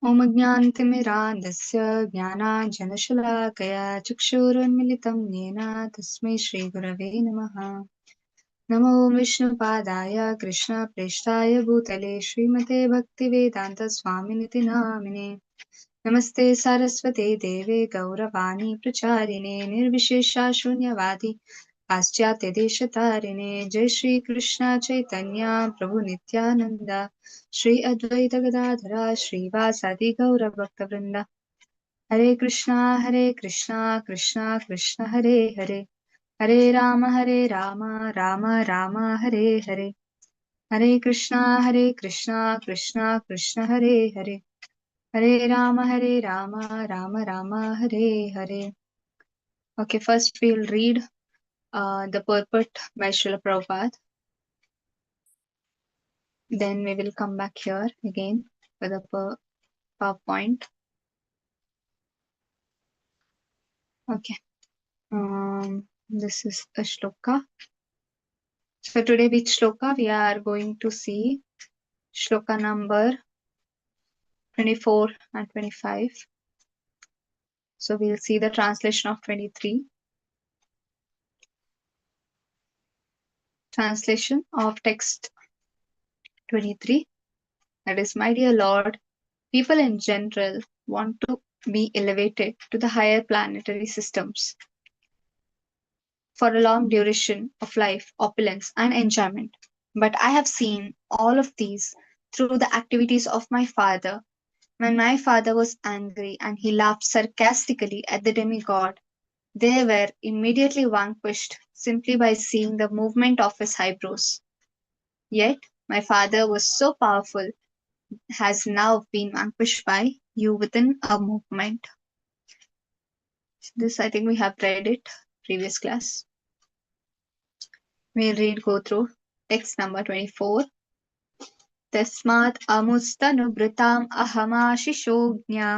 ॐ अज्ञानतिमिरान्धस्य ज्ञानाञ्जनशलाकया चक्षुरुन्मिलितं येन तस्मै श्रीगुरवे नमः। नमो विष्णुपादाय कृष्णप्रेष्ठाय भूतले श्रीमते भक्तिवेदान्तस्वामिनिति नामिने। नमस्ते सरस्वते देवे गौरवाणी प्रचारिणे निर्विशेषा शून्यवादी पाश्चात्यदेशतारिणे। जय श्री कृष्ण चैतन्य प्रभु नित्यानंद श्री अद्वैत गदाधरा श्रीवासादि गौरभक्तवृंद। हरे कृष्णा कृष्णा कृष्णा हरे हरे, हरे राम राम राम हरे हरे। हरे कृष्णा कृष्णा कृष्णा हरे हरे, हरे Ram Ram Ram Hare Hare. Okay, first we'll read the purport by Srila Prabhupada. Then we will come back here again for the PowerPoint. Okay. This is a shloka. So today with shloka we are going to see shloka number 24 and 25. So we'll see the translation of 23. Translation of text 23. That is, my dear Lord, people in general want to be elevated to the higher planetary systems for a long duration of life, opulence, and enjoyment. But I have seen all of these through the activities of my father. When my father was angry and he laughed sarcastically at the demigod, they were immediately vanquished simply by seeing the movement of his eyebrows. Yet, my father was so powerful, has now been vanquished by you within a movement. This, I think we have read it previous class. We'll go through text number 24. तस्मात् अमुस्तनुभृताम् अहमाशिषोज्ञा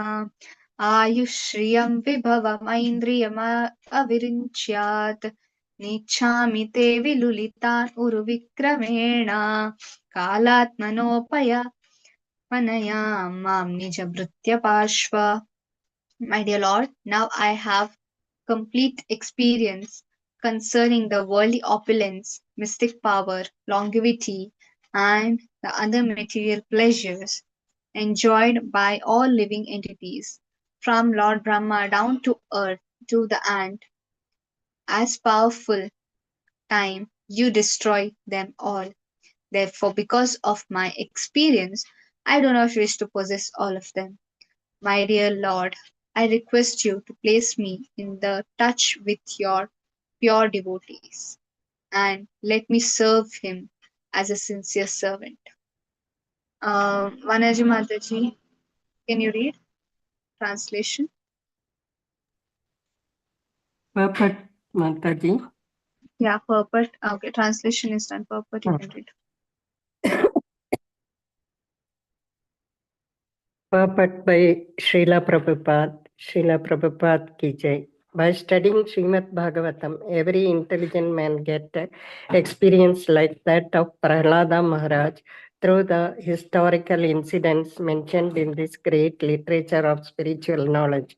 आयुश्रियं विभवमैन्द्रियमविरिञ्च्यात् नेच्छामि ते विलुलितान् उरुविक्रमेण कालात्मनोपयमनया मां निजभृत्य पार्श्व. My dear Lord, now I have complete experience concerning the worldly opulence, mystic power, longevity, and the other material pleasures enjoyed by all living entities, from Lord Brahma down to earth to the ant. As powerful time, you destroy them all. Therefore, because of my experience, I do not wish to possess all of them. My dear Lord, I request you to place me in the touch with your pure devotees and let me serve him as a sincere servant. Vanaji Mataji, can you read? Translation? Purport, Mataji. Yeah, purport. Okay, translation is done. Purport, you can read. Purport by Srila Prabhupada. Srila Prabhupada ki jai. By studying Srimad Bhagavatam, every intelligent man gets experience like that of Prahalada Maharaj through the historical incidents mentioned in this great literature of spiritual knowledge.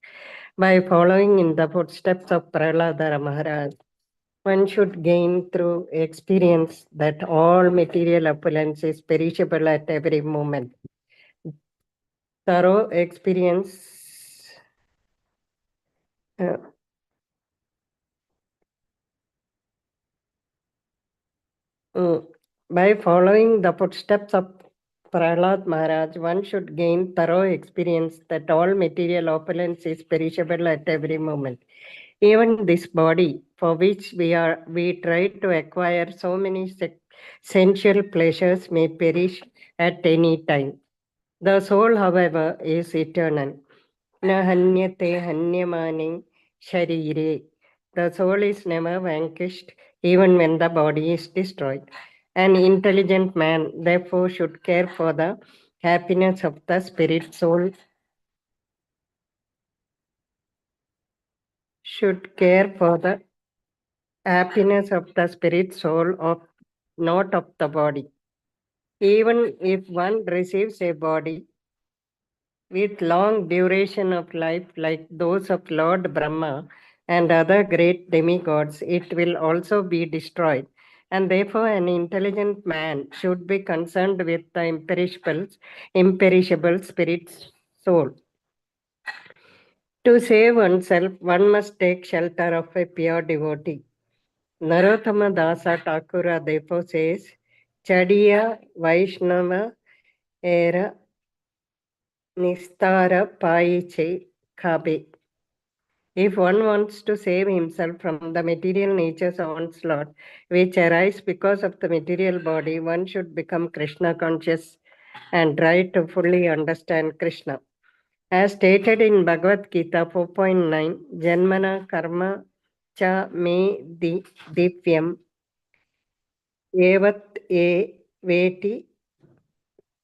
By following in the footsteps of Prahalada Maharaj, one should gain through experience that all material opulence is perishable at every moment. Thorough experience by following the footsteps of Prahalad Maharaj, one should gain thorough experience that all material opulence is perishable at every moment. Even this body, for which we try to acquire so many sensual pleasures, may perish at any time. The soul, however, is eternal. Na hanyate hanyamani sharire. The soul is never vanquished, even when the body is destroyed. An intelligent man, therefore, should care for the happiness of the spirit soul. Should care for the happiness of the spirit soul, of not of the body. Even if one receives a body with long duration of life like those of Lord Brahma and other great demigods, it will also be destroyed. And therefore, an intelligent man should be concerned with the imperishable spirit's soul. To save oneself, one must take shelter of a pure devotee. Narottama Dasa Thakura therefore says, Chadiya Vaishnava Era Nistara Paiche Kabe. If one wants to save himself from the material nature's onslaught, which arise because of the material body, one should become Krishna conscious and try to fully understand Krishna. As stated in Bhagavad Gita 4.9, Janmana Karma Cha Me Divyam Evat E Veti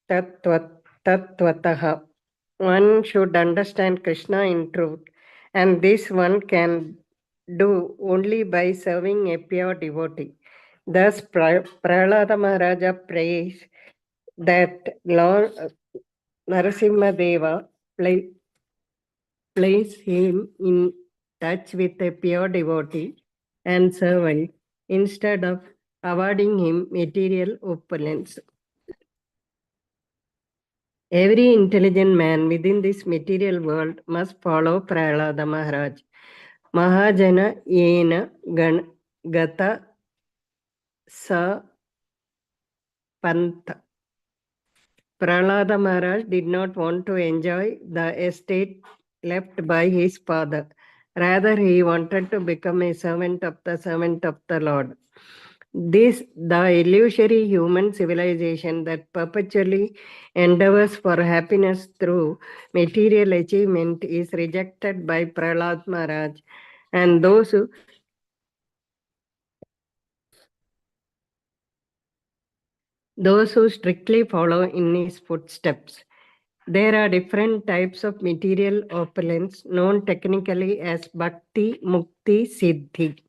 Tattvataha. One should understand Krishna in truth, and this one can do only by serving a pure devotee. Thus, Prahalada Maharaja prays that Lord Narasimha Deva place him in touch with a pure devotee and servant instead of awarding him material opulence. Every intelligent man within this material world must follow Prahalada Maharaj. Mahajana yena gata sa pantha. Prahalada Maharaj did not want to enjoy the estate left by his father. Rather, he wanted to become a servant of the Lord. The illusory human civilization that perpetually endeavors for happiness through material achievement is rejected by Prahalad Maharaj, and those who strictly follow in his footsteps. There are different types of material opulence known technically as Bhakti, Mukti, Siddhi.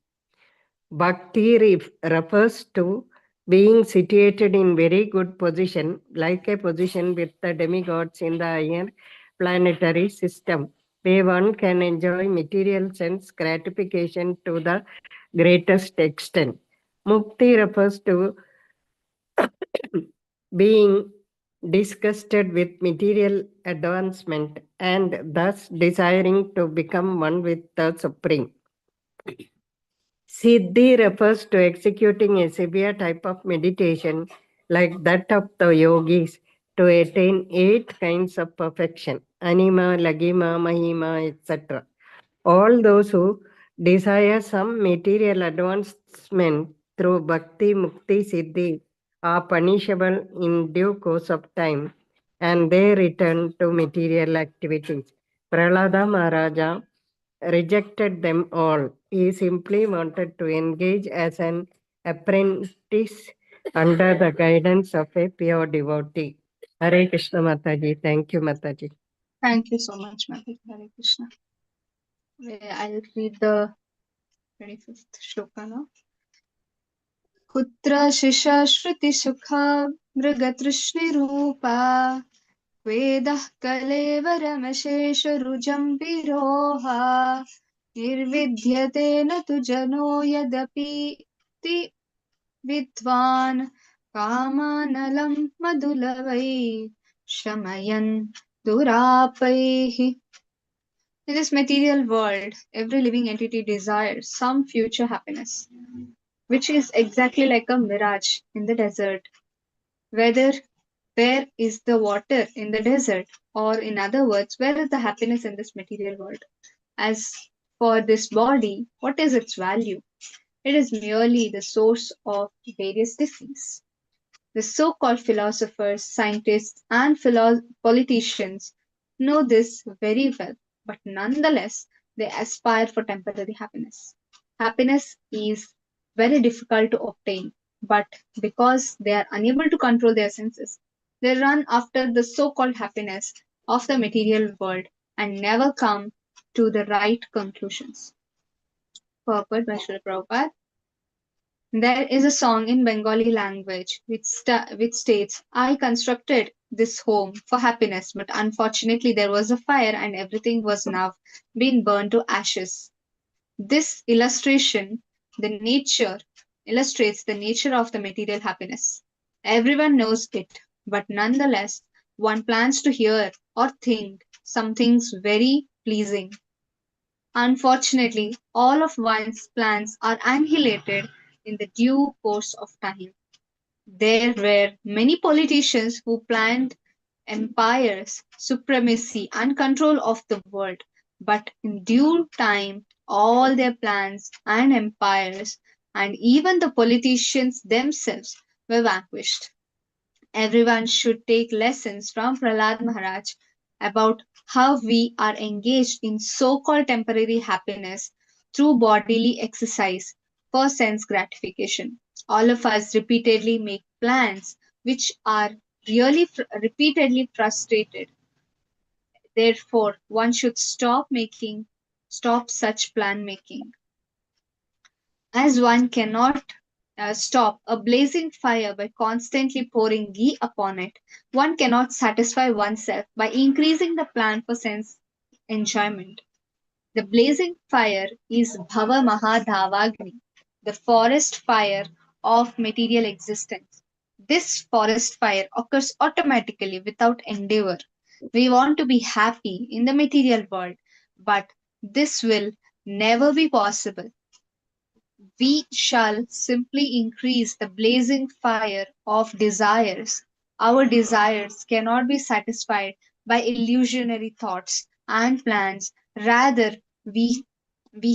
Bhakti refers to being situated in very good position, like a position with the demigods in the higher planetary system, where one can enjoy material sense gratification to the greatest extent. Mukti refers to being disgusted with material advancement and thus desiring to become one with the Supreme. Siddhi refers to executing a severe type of meditation like that of the yogis to attain 8 kinds of perfection, anima, lagima, mahima, etc. All those who desire some material advancement through bhakti, mukti, siddhi are punishable in due course of time and they return to material activities. Prahalada Maharaja rejected them all. He simply wanted to engage as an apprentice under the guidance of a pure devotee. Hare Krishna Mataji. Thank you, Mataji. Thank you so much, Mataji. Hare Krishna. I'll read the 25th shloka now. Kutra shisha shruti sukha mृगतृष्णिरूपा वेदः कलेवरमशेषरुजं विरोहा निर्विद्यते न तु जनो यदपि ति विद्वान् कामानलं मधुलवै शमयन् दुरापैः. In this material world, every living entity desires some future happiness, which is exactly like a mirage in the desert. Whether where is the water in the desert, or in other words, where is the happiness in this material world? As for this body, what is its value? It is merely the source of various disease. The so called philosophers, scientists, and politicians know this very well, but nonetheless, they aspire for temporary happiness. Happiness is very difficult to obtain, but because they are unable to control their senses, they run after the so called happiness of the material world and never come to the right conclusions. Purport by Srila Prabhupada. There is a song in Bengali language which states, I constructed this home for happiness, but unfortunately there was a fire and everything was now been burned to ashes. This illustration, the nature, illustrates the nature of the material happiness. Everyone knows it, but nonetheless, one plans to hear or think something's very pleasing. Unfortunately, all of one's plans are annihilated in the due course of time. There were many politicians who planned empires, supremacy, and control of the world, but in due time, all their plans and empires, and even the politicians themselves, were vanquished. Everyone should take lessons from Prahlad Maharaj about how we are engaged in so called temporary happiness through bodily exercise for sense gratification. All of us repeatedly make plans which are really repeatedly frustrated. Therefore, one should stop such plan making. As one cannot stop a blazing fire by constantly pouring ghee upon it, one cannot satisfy oneself by increasing the plan for sense enjoyment. The blazing fire is Bhava Mahadhavagni, the forest fire of material existence. This forest fire occurs automatically without endeavor. We want to be happy in the material world, but this will never be possible. We shall simply increase the blazing fire of desires. Our desires cannot be satisfied by illusionary thoughts and plans. Rather, we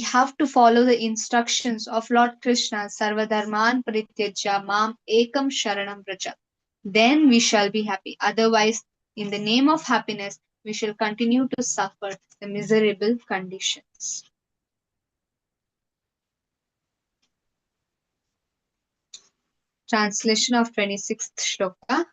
have to follow the instructions of Lord Krishna, Sarvadharman Parityajya Mam Ekam Sharanam Vraja. Then we shall be happy. Otherwise, in the name of happiness, we shall continue to suffer the miserable conditions. Translation of 26th Shloka.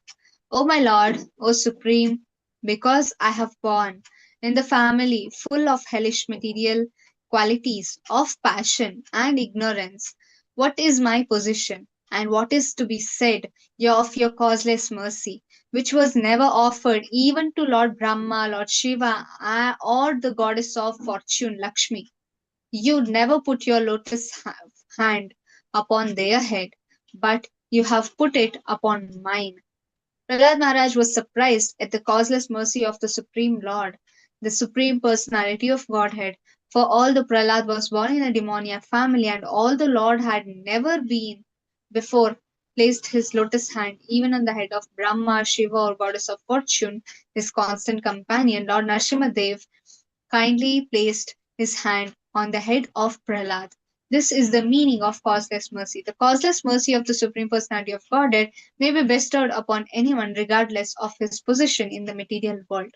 O my Lord, O Supreme, because I have born in the family full of hellish material qualities of passion and ignorance, what is my position, and what is to be said of your causeless mercy, which was never offered even to Lord Brahma, Lord Shiva, or the goddess of fortune, Lakshmi? You never put your lotus hand upon their head, but you have put it upon mine. Prahlad Maharaj was surprised at the causeless mercy of the Supreme Lord, the Supreme Personality of Godhead. For all the Prahlad was born in a demoniac family, and all the Lord had never been before placed his lotus hand even on the head of Brahma, Shiva, or goddess of fortune, his constant companion, Lord Nrsimhadev kindly placed his hand on the head of Prahlad. This is the meaning of causeless mercy. The causeless mercy of the Supreme Personality of Godhead may be bestowed upon anyone regardless of his position in the material world.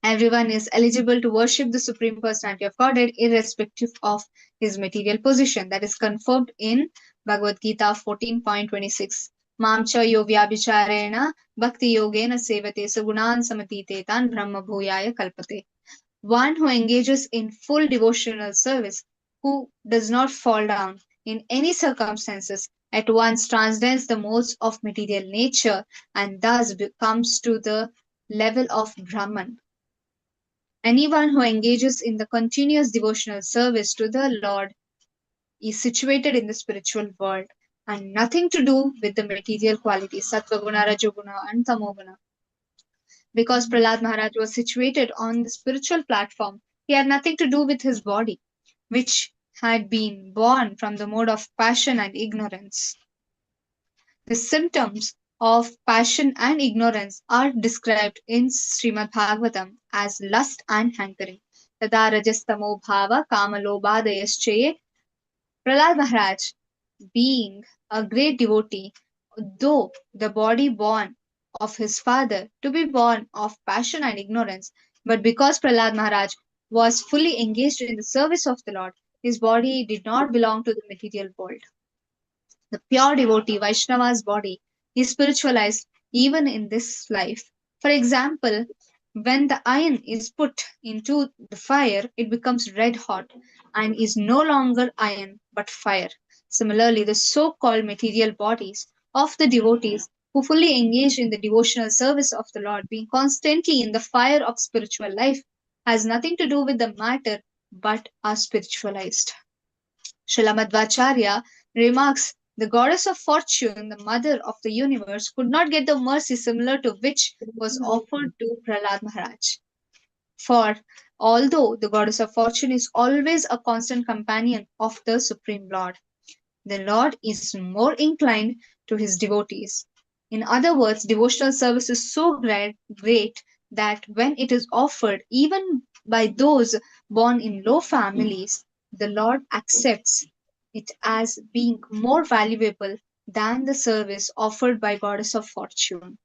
Everyone is eligible to worship the Supreme Personality of Godhead irrespective of his material position. That is confirmed in Bhagavad Gita 14.26. Mamcha yo vyabhicharena bhakti yogena sevate sagunan samatite tan brahma bhuyaya kalpate. One who engages in full devotional service, who does not fall down in any circumstances, at once transcends the modes of material nature and thus comes to the level of Brahman. Anyone who engages in the continuous devotional service to the Lord is situated in the spiritual world and nothing to do with the material qualities, sattva guna, rajoguna, and tamoguna. Because Prahlad Maharaj was situated on the spiritual platform, he had nothing to do with his body, which had been born from the mode of passion and ignorance. The symptoms of passion and ignorance are described in Srimad Bhagavatam as lust and hankering. Tada rajastamo bhava kamalobhadayaschaye. Prahlad Maharaj, being a great devotee, though the body born of his father to be born of passion and ignorance, but because Prahlad Maharaj was fully engaged in the service of the Lord, his body did not belong to the material world. The pure devotee Vaishnava's body is spiritualized even in this life. For example, when the iron is put into the fire, it becomes red hot and is no longer iron but fire. Similarly, the so-called material bodies of the devotees who fully engage in the devotional service of the Lord, being constantly in the fire of spiritual life, has nothing to do with the matter but are spiritualized. Srila Madhvacharya remarks, the goddess of fortune, the mother of the universe, could not get the mercy similar to which was offered to Prahalad Maharaj. For although the goddess of fortune is always a constant companion of the Supreme Lord, the Lord is more inclined to his devotees. In other words, devotional service is so great that when it is offered even by those born in low families, the Lord accepts it as being more valuable than the service offered by goddess of fortune.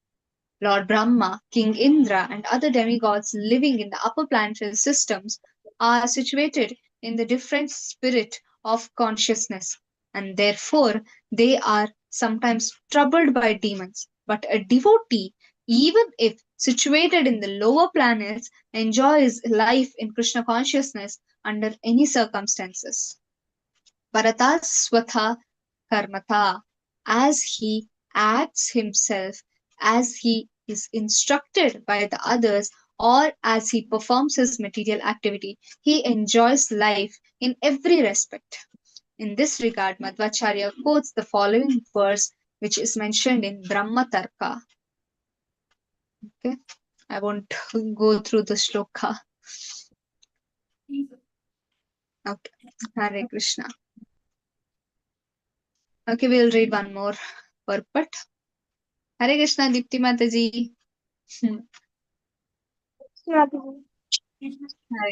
Lord Brahma, King Indra, and other demigods living in the upper planetary systems are situated in the different spirit of consciousness, and therefore they are sometimes troubled by demons. But a devotee, even if situated in the lower planets, enjoys life in Krishna consciousness under any circumstances. Bharata Swatha Karmata, as he acts himself, as he is instructed by the others, or as he performs his material activity, he enjoys life in every respect. In this regard, Madhvacharya quotes the following verse, which is mentioned in Brahma Tarka. Okay, I won't go through the shloka. Okay, Hare Krishna. Okay, we'll read one more purport. Hare Krishna, Dipti Mataji. Hare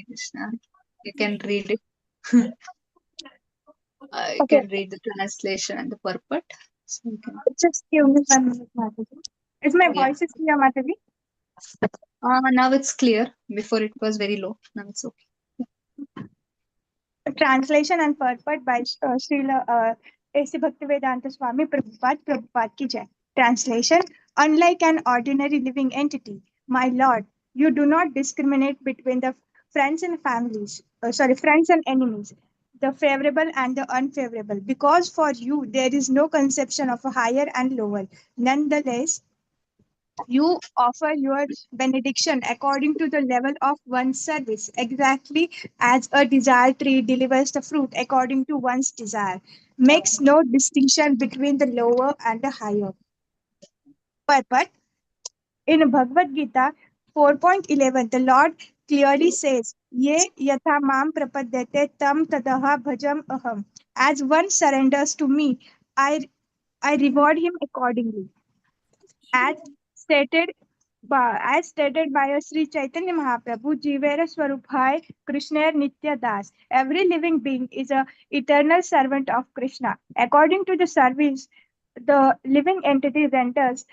Krishna. You can read it. You Okay, can read the translation and the purport. So you can, just give me 1 minute, Mataji. Is my yeah. voice is clear, Mataji? Now it's clear. Before it was very low. Now it's okay. Translation and purport by Srila A.C. Bhaktivedanta Swami Prabhupada ki jai. Translation: unlike an ordinary living entity, my Lord, you do not discriminate between the friends and families, friends and enemies, the favorable and the unfavorable, because for you there is no conception of a higher and lower. Nonetheless, you offer your benediction according to the level of one's service, exactly as a desire tree delivers the fruit according to one's desire, makes no distinction between the lower and the higher. But in Bhagavad Gita 4.11, the Lord clearly says, Ye yatha mam prapadyate tam tadaha bhajam aham. As one surrenders to me, I reward him accordingly. As stated as stated by Sri Chaitanya Mahaprabhu, Jivera Swarubhai Krishna Nitya Das. Every living being is a eternal servant of Krishna. According to the service the living entity renders,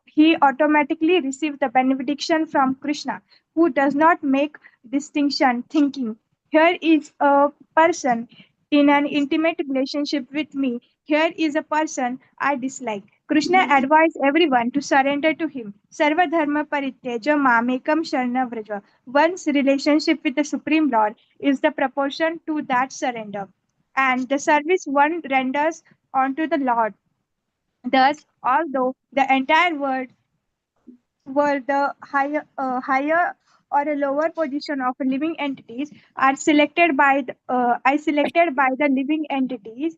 he automatically receives the benediction from Krishna, who does not make distinction, thinking, here is a person in an intimate relationship with me, here is a person I dislike. Krishna advised everyone to surrender to him. Sarva dharma parityaja mamekam sharana vraja. One's relationship with the Supreme Lord is the proportion to that surrender. And the service one renders unto the Lord. Thus, although the entire world were the higher or a lower position of living entities are selected by the living entities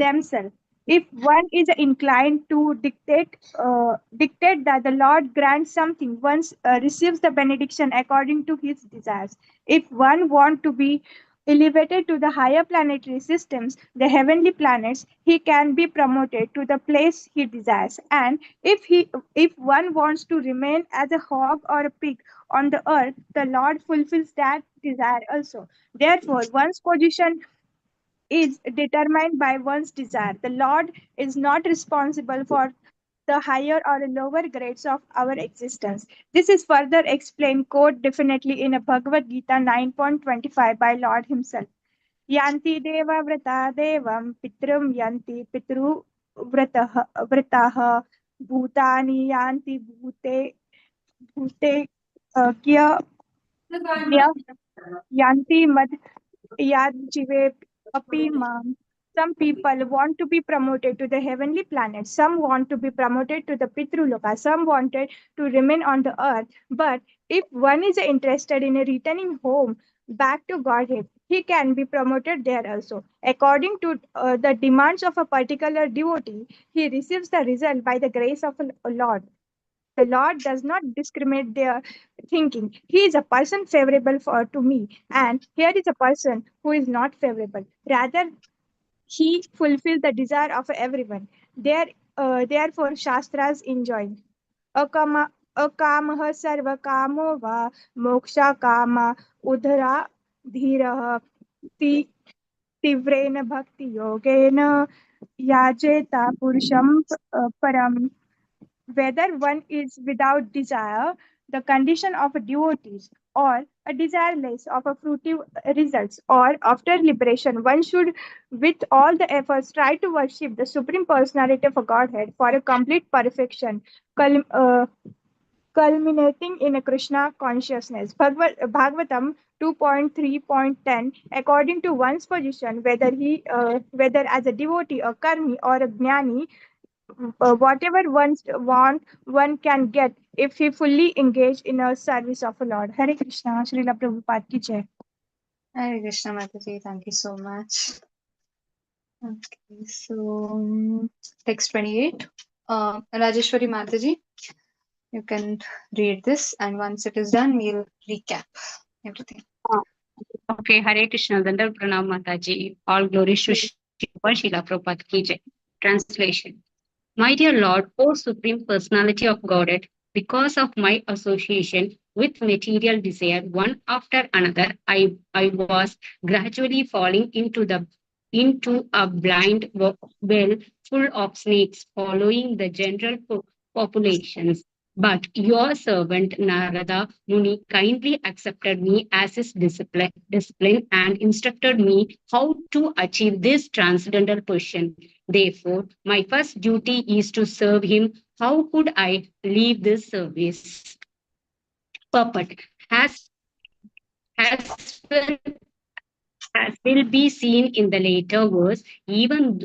themselves. If one is inclined to dictate that the Lord grants something, one receives the benediction according to his desires. If one want to be elevated to the higher planetary systems, the heavenly planets, he can be promoted to the place he desires. And if one wants to remain as a hog or a pig on the earth, the Lord fulfills that desire also. Therefore, one's position is determined by one's desire. The Lord is not responsible for the higher or lower grades of our existence. This is further explained quote definitely in a Bhagavad Gita 9.25 by Lord himself. Yanti deva vrata devam pitrum yanti pitru vrataha bhutani yanti bhute kya kya yanti mad yad jive api mam Some people want to be promoted to the heavenly planet. Some want to be promoted to the Pitruloka. Some wanted to remain on the earth. But if one is interested in returning home back to Godhead, he can be promoted there also. According to the demands of a particular devotee, he receives the result by the grace of a Lord. The Lord does not discriminate their thinking. He is a person favorable to me, and here is a person who is not favorable. Rather, he fulfills the desire of everyone. Therefore, Shastras enjoin. Akama, akamah sarva kamo va moksha kama udhara dhiraha ti tivrena bhakti yogena yajeta purusham param. Whether one is without desire, the condition of a devotee, or a desireless of a fruitive results, or after liberation, one should, with all the efforts, try to worship the Supreme Personality of a Godhead for a complete perfection, cul- uh, culminating in a Krishna consciousness. Bhagavatam 2.3.10, according to one's position, whether as a devotee, a karmi, or a jnani, whatever one want, one can get if he fully engaged in a service of a Lord. Hare Krishna, Srila Prabhupada ki jai. Hare Krishna Mataji, thank you so much. Okay, so text 28. Rajeshwari Mataji, you can read this, and once it is done, we'll recap everything. Okay, Hare Krishna, Dandar Pranam Mataji. All glories to Srila Prabhupada ki jai. Translation. My dear Lord, O Supreme Personality of Godhead, because of my association with material desire, one after another, I was gradually falling into a blind well full of snakes, following the general populations. But your servant Narada Muni kindly accepted me as his discipline and instructed me how to achieve this transcendental position. Therefore, my first duty is to serve him. How could I leave this service? Puppet has well as will be seen in the later verse, even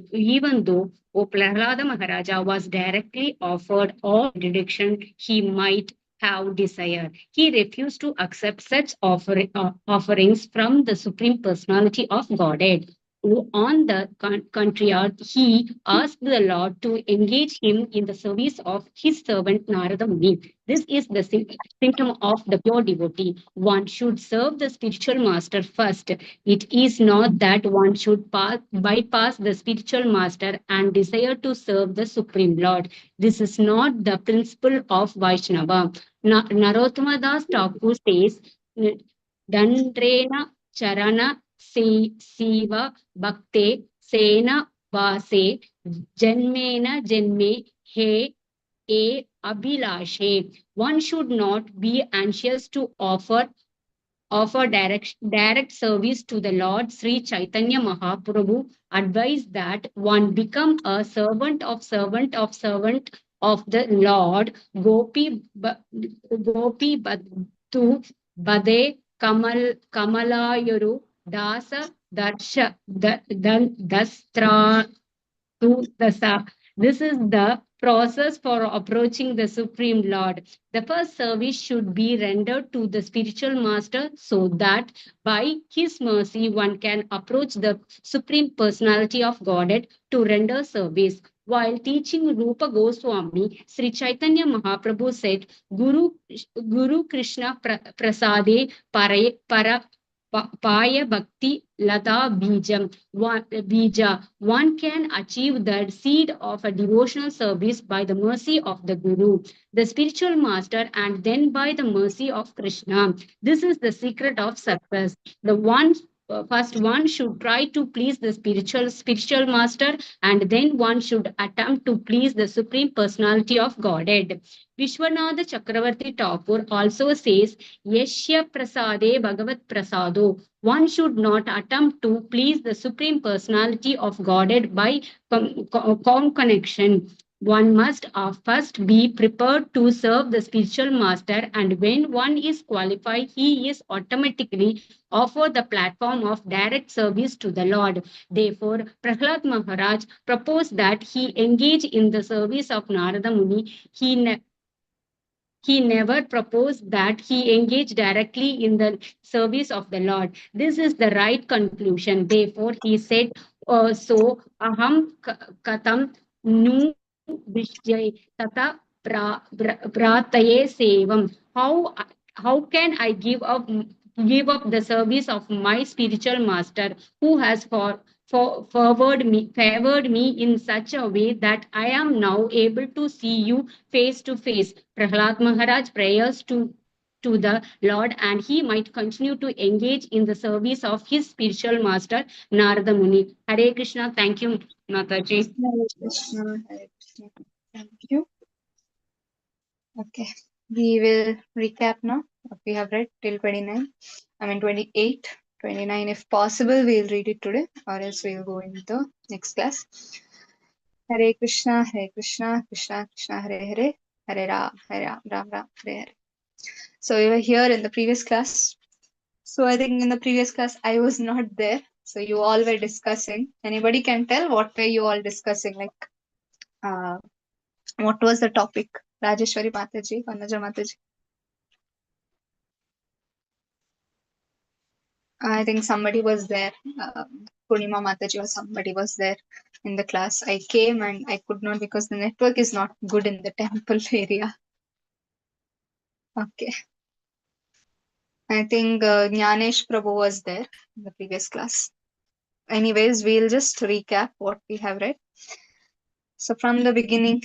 though Prahalada Maharaja was directly offered all direction he might have desired, he refused to accept such offerings from the Supreme Personality of Godhead. On the contrary, he asked the Lord to engage him in the service of his servant Narada Muni. This is the symptom of the pure devotee. One should serve the spiritual master first. It is not that one should bypass the spiritual master and desire to serve the Supreme Lord. This is not the principle of Vaishnava. Narottama Das Thakur says, Dandrena Charana Siva Bhakte Sena Vase Janmena Janme He A Abhilashe. One should not be anxious to offer direct service to the Lord. Sri Chaitanya Mahaprabhu advised that one become a servant of the Lord. Gopi Bhattu Bade Kamalayuru Dasa Dastra to dasa. This is the process for approaching the Supreme Lord. The first service should be rendered to the spiritual master so that by his mercy one can approach the Supreme Personality of Godhead to render service. While teaching Rupa Goswami, Sri Chaitanya Mahaprabhu said, Guru Krishna Prasade Para Paya Bhakti Lata Bija. One can achieve the seed of a devotional service by the mercy of the Guru, the spiritual master, and then by the mercy of Krishna. This is the secret of success. First one should try to please the spiritual master, and then one should attempt to please the Supreme Personality of Godhead. Vishwanatha Chakravarti Thakur also says, Yashya Prasade Bhagavat Prasado. One should not attempt to please the Supreme Personality of Godhead by connection. One must first be prepared to serve the spiritual master, and when one is qualified, he is automatically offered the platform of direct service to the Lord. Therefore, Prahalad Maharaj proposed that he engage in the service of Narada Muni. He never proposed that he engage directly in the service of the Lord. This is the right conclusion. Therefore, he said, so aham katam nu vishjay tata prataye sevam. How can I give up the service of my spiritual master who has favored me in such a way that I am now able to see you face to face. Prahlad Maharaj prayers to the Lord, and he might continue to engage in the service of his spiritual master Narada Muni. Hare Krishna. Thank you, Mataji. Hare Krishna, Hare Krishna. Thank you. Okay, we will recap now what we have read till 29. 28, 29. If possible, we'll read it today, or else we'll go into the next class. Hare Krishna, Krishna Krishna, Hare Hare, Hare Ram, Ram Hare Hare. So we were here in the previous class. So I think in the previous class I was not there. So you all were discussing. Anybody can tell what were you all discussing? Like, what was the topic? Rajeshwari Mataji, Vanaja Mataji. I think somebody was there. Purnima Mataji or somebody was there in the class. I came and I could not because the network is not good in the temple area. Okay. I think Jnanesh Prabhu was there in the previous class. Anyways, we'll just recap what we have read. So from the beginning,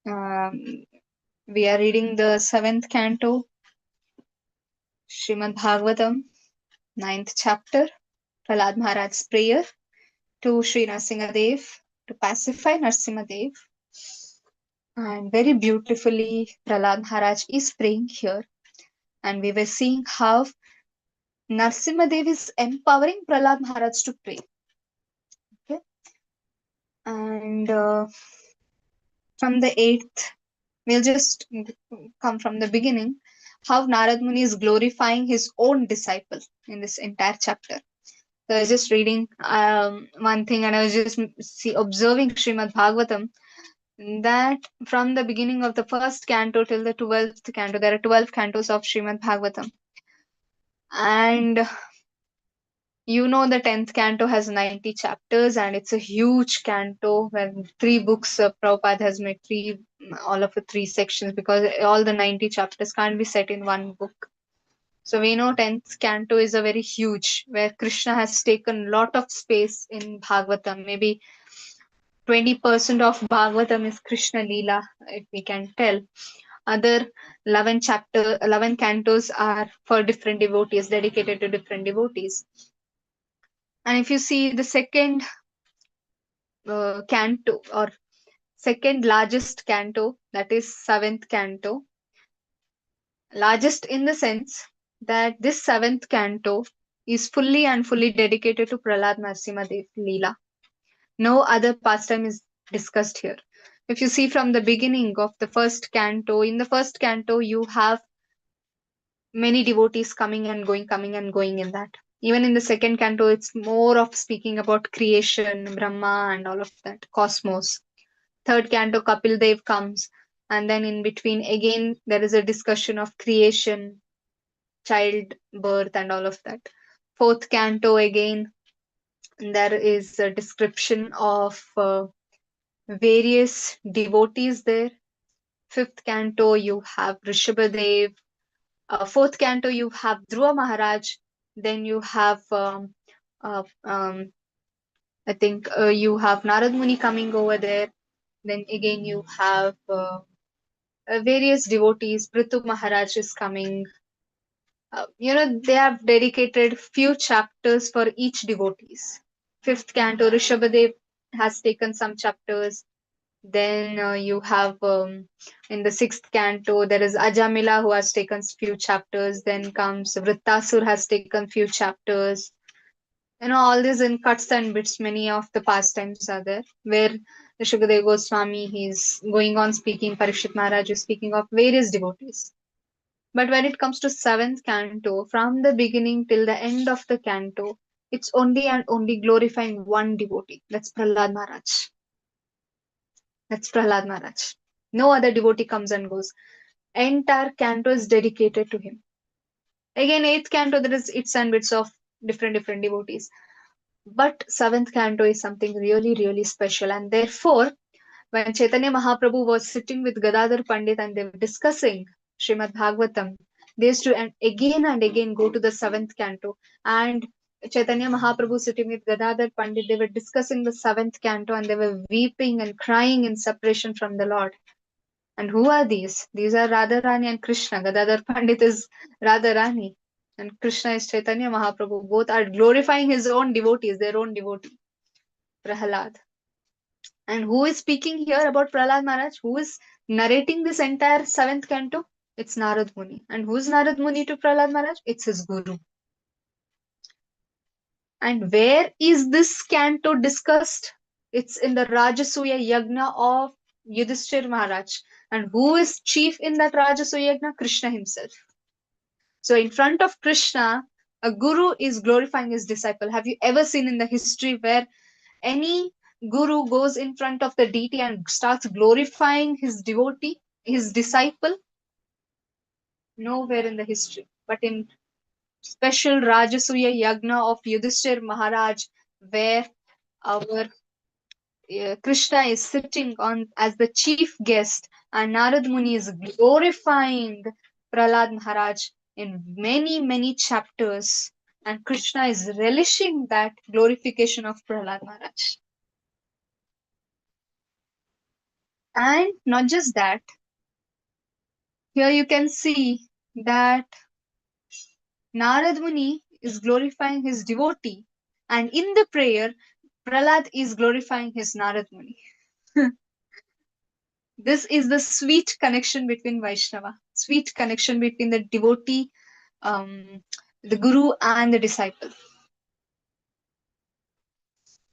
we are reading the 7th canto, Srimad Bhagavatam, 9th chapter, Prahalad Maharaj's prayer to Sri Narsingadev to pacify Narsingadev. And very beautifully, Prahalad Maharaj is praying here. And we were seeing how Narsimhadev is empowering Prahalad Maharaj to pray. Okay. And from the 8th, we'll just come from the beginning, how Narad Muni is glorifying his own disciple in this entire chapter. So I was just reading one thing and I was just observing Srimad Bhagavatam, that from the beginning of the first canto till the 12th canto, there are 12 cantos of Srimad Bhagavatam. And you know the 10th canto has 90 chapters and it's a huge canto where 3 books Prabhupada has made all of the 3 sections because all the 90 chapters can't be set in one book. So we know 10th canto is a very huge, where Krishna has taken a lot of space in Bhagavatam. Maybe 20% of Bhagavatam is Krishna Leela, if we can tell. Other 11 cantos are for different devotees, dedicated to different devotees. And if you see the second canto or second largest canto, that is 7th canto, largest in the sense that this 7th canto is fully dedicated to Prahalad Narsimhadev Leela. No other pastime is discussed here. If you see from the beginning of the first canto, in the first canto you have many devotees coming and going in that. Even in the second canto, it's more of speaking about creation, Brahma and all of that, cosmos. Third canto, Kapil Dev comes. And then in between, again, there is a discussion of creation, childbirth and all of that. Fourth canto, again, there is a description of various devotees there. Fifth canto, you have Rishabhadev. Fourth canto, you have Dhruva Maharaj. Then you have, I think you have Narad Muni coming over there. Then again you have various devotees. Prithu Maharaj is coming. They have dedicated few chapters for each devotees. Fifth canto, Rishabhadev has taken some chapters. Then you have in the 6th canto, there is Ajamila who has taken few chapters. Then comes Vrittasur has taken few chapters. All these in cuts and bits, many of the pastimes are there, where Shukadeva Goswami, he's going on speaking, Parikshit Maharaj is speaking of various devotees. But when it comes to 7th canto, from the beginning till the end of the canto, it's only and only glorifying one devotee. That's Prahalad Maharaj. That's Prahalad Maharaj. No other devotee comes and goes. Entire canto is dedicated to him. Again, 8th canto, there is its and bits of different devotees. But 7th canto is something really, really special. And therefore, when Chaitanya Mahaprabhu was sitting with Gadadhar Pandit and they were discussing Srimad Bhagavatam, they used to and again go to the 7th canto. And Chaitanya Mahaprabhu sitting with Gadadhar Pandit, they were discussing the 7th canto and they were weeping and crying in separation from the Lord. And who are these? These are Radharani and Krishna. Gadadhar Pandit is Radharani and Krishna is Chaitanya Mahaprabhu. Both are glorifying his own devotees, their own devotee, Prahalad. And who is speaking here about Prahalad Maharaj? Who is narrating this entire 7th canto? It's Narad Muni. And who's Narad Muni to Prahalad Maharaj? It's his guru. And where is this canto discussed? It's in the Rajasuya Yagna of Yudhishthir Maharaj. And who is chief in that Rajasuya Yagna? Krishna himself. So in front of Krishna, a guru is glorifying his disciple. Have you ever seen in the history where any guru goes in front of the deity and starts glorifying his devotee, his disciple? Nowhere in the history. But in special Rajasuya Yagna of Yudhishthir Maharaj, where our Krishna is sitting on as the chief guest and Narad Muni is glorifying Prahalad Maharaj in many chapters, and Krishna is relishing that glorification of Prahalad Maharaj. And not just that, here you can see that Narad Muni is glorifying his devotee, and in the prayer, Prahalad is glorifying his Narad Muni. This is the sweet connection between Vaishnava, sweet connection between the devotee, the guru, and the disciple.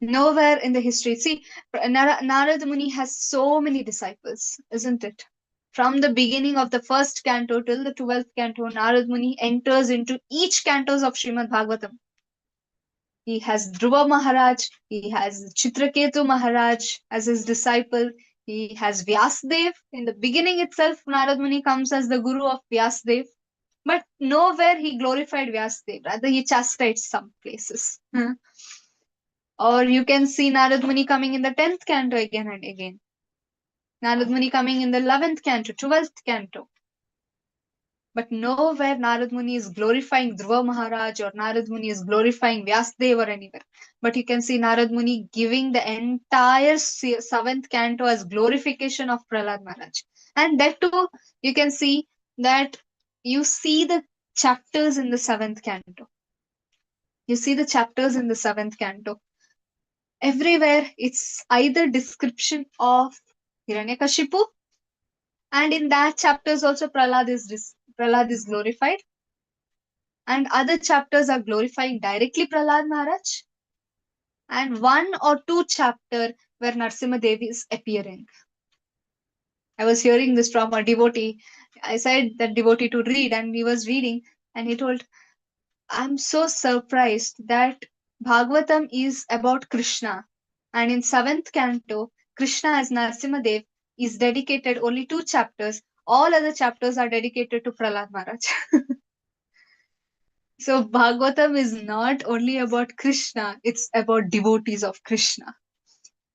Nowhere in the history. See, Narad Muni has so many disciples, isn't it? From the beginning of the 1st canto till the 12th canto, Narad Muni enters into each cantos of Srimad Bhagavatam. He has Dhruva Maharaj, he has Chitraketu Maharaj as his disciple, he has Vyasdev. In the beginning itself, Narad Muni comes as the guru of Vyasdev, but nowhere he glorified Vyasdev, rather he chastised some places. Or you can see Narad Muni coming in the 10th canto again and again. Narad Muni coming in the 11th canto, 12th canto. But nowhere Narad Muni is glorifying Dhruva Maharaj or Narad Muni is glorifying Vyasdev or anywhere. But you can see Narad Muni giving the entire 7th canto as glorification of Prahalad Maharaj. And that too, you can see that you see the chapters in the 7th canto. You see the chapters in the 7th canto. Everywhere it's either description of Hiranyakashipu, and in that chapters also Prahalad is glorified. And other chapters are glorifying directly Prahalad Maharaj, and 1 or 2 chapter where Narsimha Devi is appearing. I was hearing this from a devotee. I said that devotee to read, and he was reading, and he told, I'm so surprised that Bhagavatam is about Krishna, and in 7th canto, Krishna as Narsimha Dev is dedicated only 2 chapters. All other chapters are dedicated to Prahalad Maharaj. So Bhagavatam is not only about Krishna, it's about devotees of Krishna.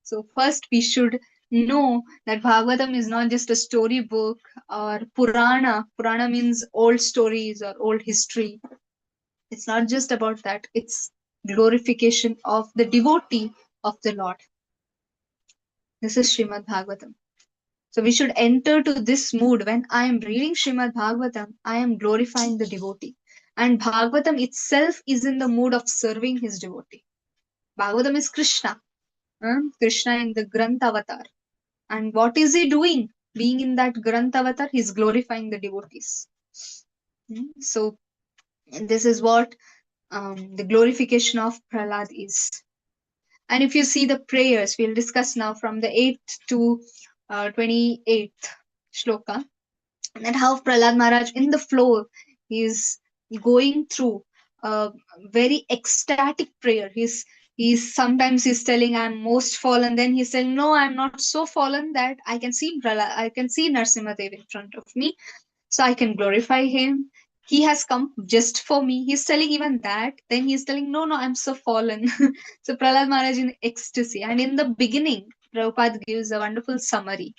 So first we should know that Bhagavatam is not just a storybook or Purana. Purana means old stories or old history. It's not just about that. It's glorification of the devotee of the Lord. This is Srimad Bhagavatam. So we should enter to this mood. When I am reading Srimad Bhagavatam, I am glorifying the devotee. And Bhagavatam itself is in the mood of serving his devotee. Bhagavatam is Krishna. Krishna in the Granth avatar. And what is he doing? Being in that Granth avatar, he is glorifying the devotees. So this is what the glorification of Prahalad is. And if you see the prayers, we'll discuss now from the 8th to 28th shloka, and how Prahalad Maharaj in the flow is going through a very ecstatic prayer. He's sometimes he's telling I'm most fallen, then he's saying no, I'm not so fallen that I can see Prahalad, I can see Narsimha Dev in front of me, so I can glorify him. He has come just for me. He's telling even that. Then he's telling, no, no, I'm so fallen. So Prahalad Maharaj in ecstasy. And in the beginning, Prabhupada gives a wonderful summary.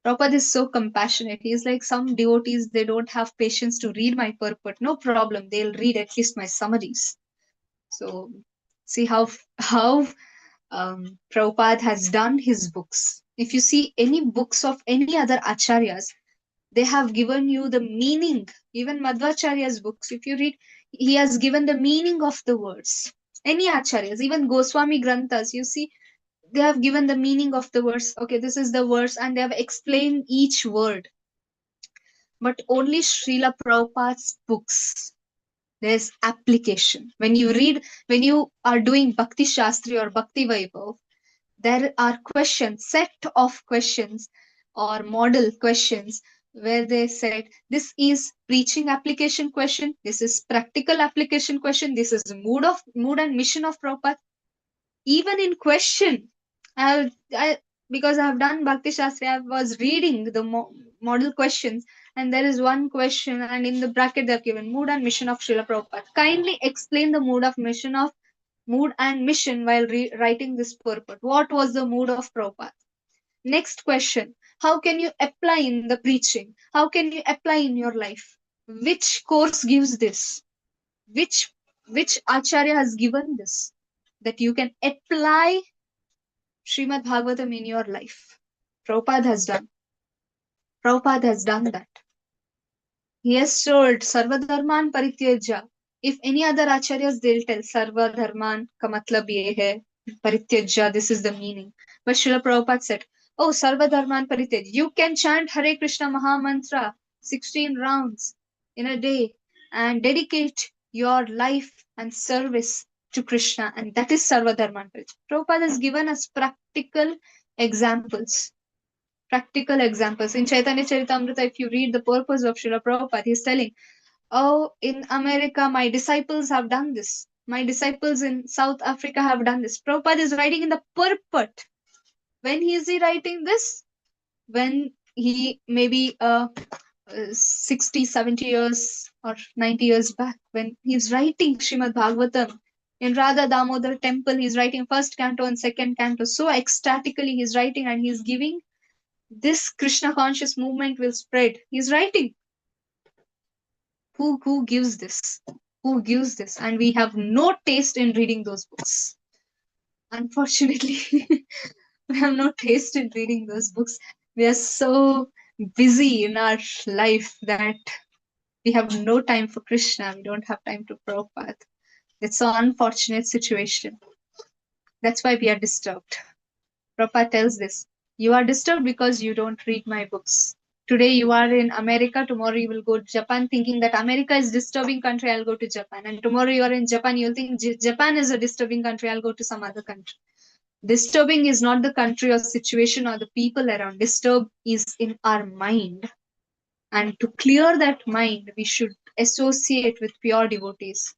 Prabhupada is so compassionate. He's like, some devotees, they don't have patience to read my purport. No problem. They'll read at least my summaries. So see how Prabhupada has done his books. If you see any books of any other acharyas, they have given you the meaning. Even Madhvacharya's books, if you read, he has given the meaning of the words. Any acharyas, even Goswami Granthas, you see, they have given the meaning of the verse. Okay, this is the verse, and they have explained each word. But only Srila Prabhupada's books, there's application. When you are doing Bhakti Shastri or Bhakti Vaibhav, there are questions, set of questions or model questions where they said this is preaching application question, this is practical application question, this is mood and mission of Prabhupada. Even in question, I because I have done Bhakti Shastri, I was reading the model questions, and there is one question, and in the bracket they have given mood and mission of Srila Prabhupada. Kindly explain the mood and mission while writing this purport. What was the mood of Prabhupada? Next question. How can you apply in the preaching? How can you apply in your life? Which course gives this? Which acharya has given this? That you can apply Srimad Bhagavatam in your life. Prabhupada has done. Prabhupada has done that. He has told Sarvadharman Parityajya. If any other acharyas, they'll tell Sarvadharman ka matlab ye hai, Parityajya, this is the meaning. But Srila Prabhupada said, oh, Sarvadharman Parityajya, you can chant Hare Krishna Maha Mantra 16 rounds in a day and dedicate your life and service to Krishna, and that is Sarvadharman Parityajya. Prabhupada has given us practical examples. Practical examples. In Chaitanya Charitamrita, if you read the purpose of Srila Prabhupada, he's telling, oh, in America, my disciples have done this. My disciples in South Africa have done this. Prabhupada is writing in the purport. When is he writing this? When he maybe 60, 70 years or 90 years back, when he's writing Srimad Bhagavatam in Radha Damodar temple, he's writing first canto and second canto. So ecstatically he's writing, and he's giving this Krishna conscious movement will spread. He's writing. Who gives this? Who gives this? And we have no taste in reading those books. Unfortunately, we have no taste in reading those books. We are so busy in our life that we have no time for Krishna. We don't have time to Prabhupada. It's an unfortunate situation. That's why we are disturbed. Prabhupada tells this. You are disturbed because you don't read my books. Today you are in America, tomorrow you will go to Japan thinking that America is a disturbing country, I'll go to Japan. And tomorrow you are in Japan, you'll think Japan is a disturbing country, I'll go to some other country. Disturbing is not the country or situation or the people around. Disturb is in our mind. And to clear that mind, we should associate with pure devotees.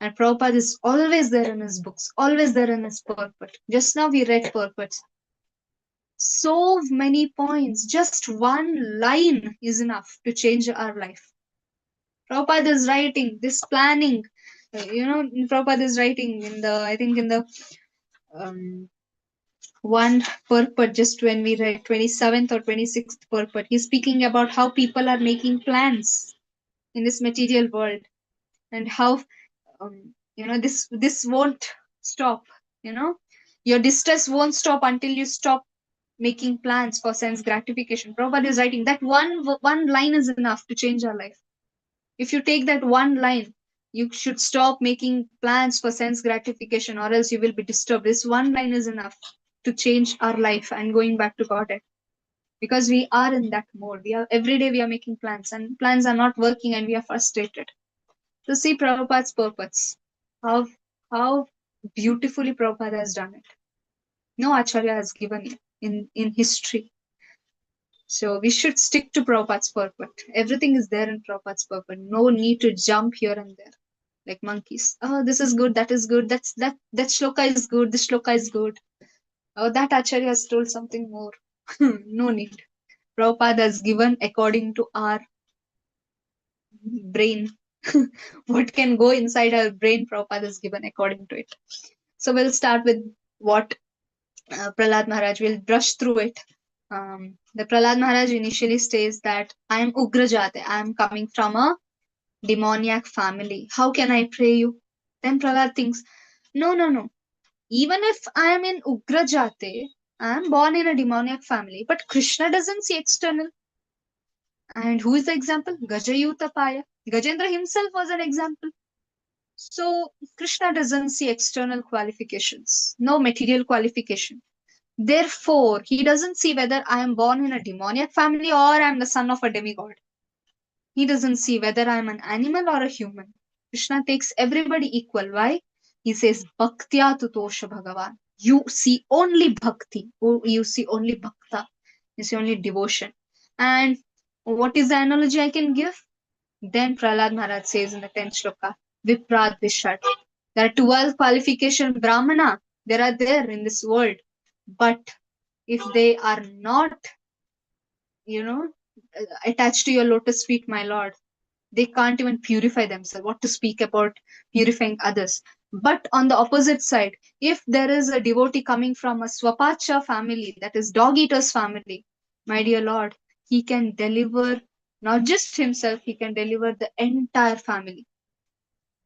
And Prabhupada is always there in his books, always there in his purport. Just now we read purports. So many points. Just one line is enough to change our life. Prabhupada is writing this planning. Prabhupada is writing in the, I think in the one purport, just when we read 27th or 26th purport, he's speaking about how people are making plans in this material world, and how this won't stop. Your distress won't stop until you stop making plans for sense gratification. Prabhupada is writing that one line is enough to change our life. If you take that one line, you should stop making plans for sense gratification, or else you will be disturbed. This one line is enough to change our life and going back to Godhead. Because we are in that mode. Every day we are making plans, and plans are not working, and we are frustrated. So see Prabhupada's purpose. How Beautifully Prabhupada has done it. No Acharya has given it in history. So we should stick to Prabhupada's purport. Everything is there in Prabhupada's purport. No need to jump here and there like monkeys. Oh, this is good, that is good, that shloka is good, this shloka is good. Oh, that Acharya has told something more. No need. Prabhupada has given according to our brain. What can go inside our brain, Prabhupada has given according to it. So we'll start with what Prahlad Maharaj will brush through it. The Prahlad Maharaj initially says that I am Ugrajate, I am coming from a demoniac family. How can I pray you? Then Prahlad thinks, no. Even if I am in Ugrajate, I am born in a demoniac family, but Krishna doesn't see external. And who is the example? Gajayutapaya. Gajendra himself was an example. So Krishna doesn't see external qualifications, no material qualification. Therefore, he doesn't see whether I am born in a demoniac family or I am the son of a demigod. He doesn't see whether I am an animal or a human. Krishna takes everybody equal. Why? He says, Bhaktya tutosha Bhagavan. You see only bhakti. You see only bhakta. You see only devotion. And what is the analogy I can give? Then Prahlad Maharaj says in the 10th shloka, Viprad Vishat. There are 12 qualification Brahmana. There are there in this world. But if they are not, attached to your lotus feet, my Lord, they can't even purify themselves. What to speak about purifying others? But on the opposite side, if there is a devotee coming from a Swapacha family, that is dog eaters family, my dear Lord, he can deliver not just himself, he can deliver the entire family.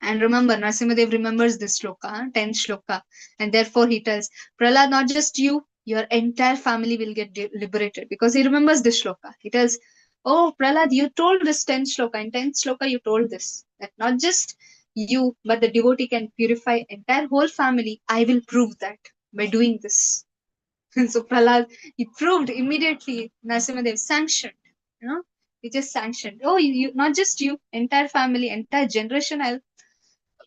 And remember, Narasimhadev remembers this shloka, 10th shloka, and therefore he tells, Prahlad, not just you, your entire family will get liberated, because he remembers this shloka. He tells, oh, Prahlad, you told this 10th shloka. In 10th shloka, you told this, that not just you, but the devotee can purify entire whole family. I will prove that by doing this. And so Prahlad, he proved immediately. Narasimhadev sanctioned, he just sanctioned. Oh, you, not just you, entire family, entire generation, I'll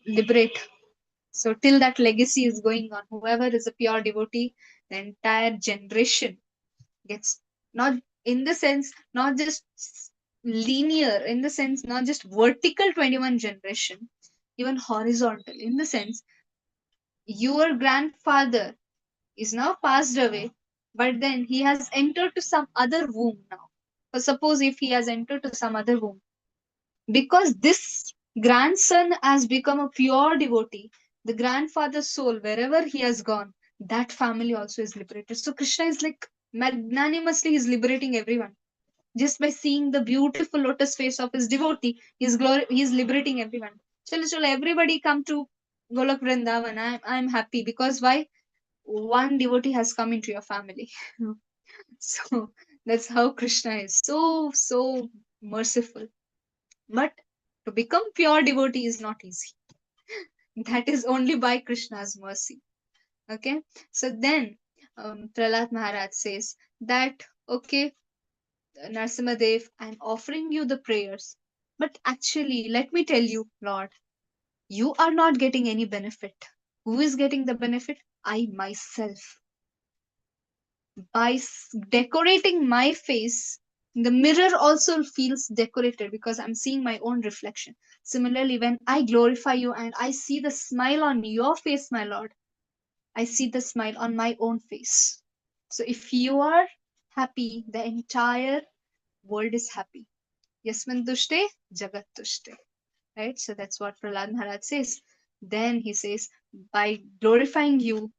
liberate. So till that legacy is going on, whoever is a pure devotee, the entire generation gets, not in the sense, not just linear, in the sense, not just vertical 21 generation, even horizontal, in the sense, your grandfather is now passed away, but then he has entered to some other womb now. So suppose if he has entered to some other womb, because this grandson has become a pure devotee, the grandfather's soul, wherever he has gone, that family also is liberated. So Krishna is like magnanimously, he's liberating everyone. Just by seeing the beautiful lotus face of his devotee, he's liberating everyone. Chalo, everybody come to Golok Vrindavan. I'm happy because why? One devotee has come into your family. So that's how Krishna is. So merciful. But to become pure devotee is not easy. That is only by Krishna's mercy. Okay. So then Prahlad Maharaj says that, okay, Narasimhadev, I'm offering you the prayers. But actually, let me tell you, Lord, you are not getting any benefit. Who is getting the benefit? I myself. By decorating my face, the mirror also feels decorated because I'm seeing my own reflection. Similarly, when I glorify you and I see the smile on your face, my Lord, I see the smile on my own face. So if you are happy, the entire world is happy. Yasmin tushte, jagat tushte. Right? So that's what Prahlad Maharaj says. Then he says, by glorifying you,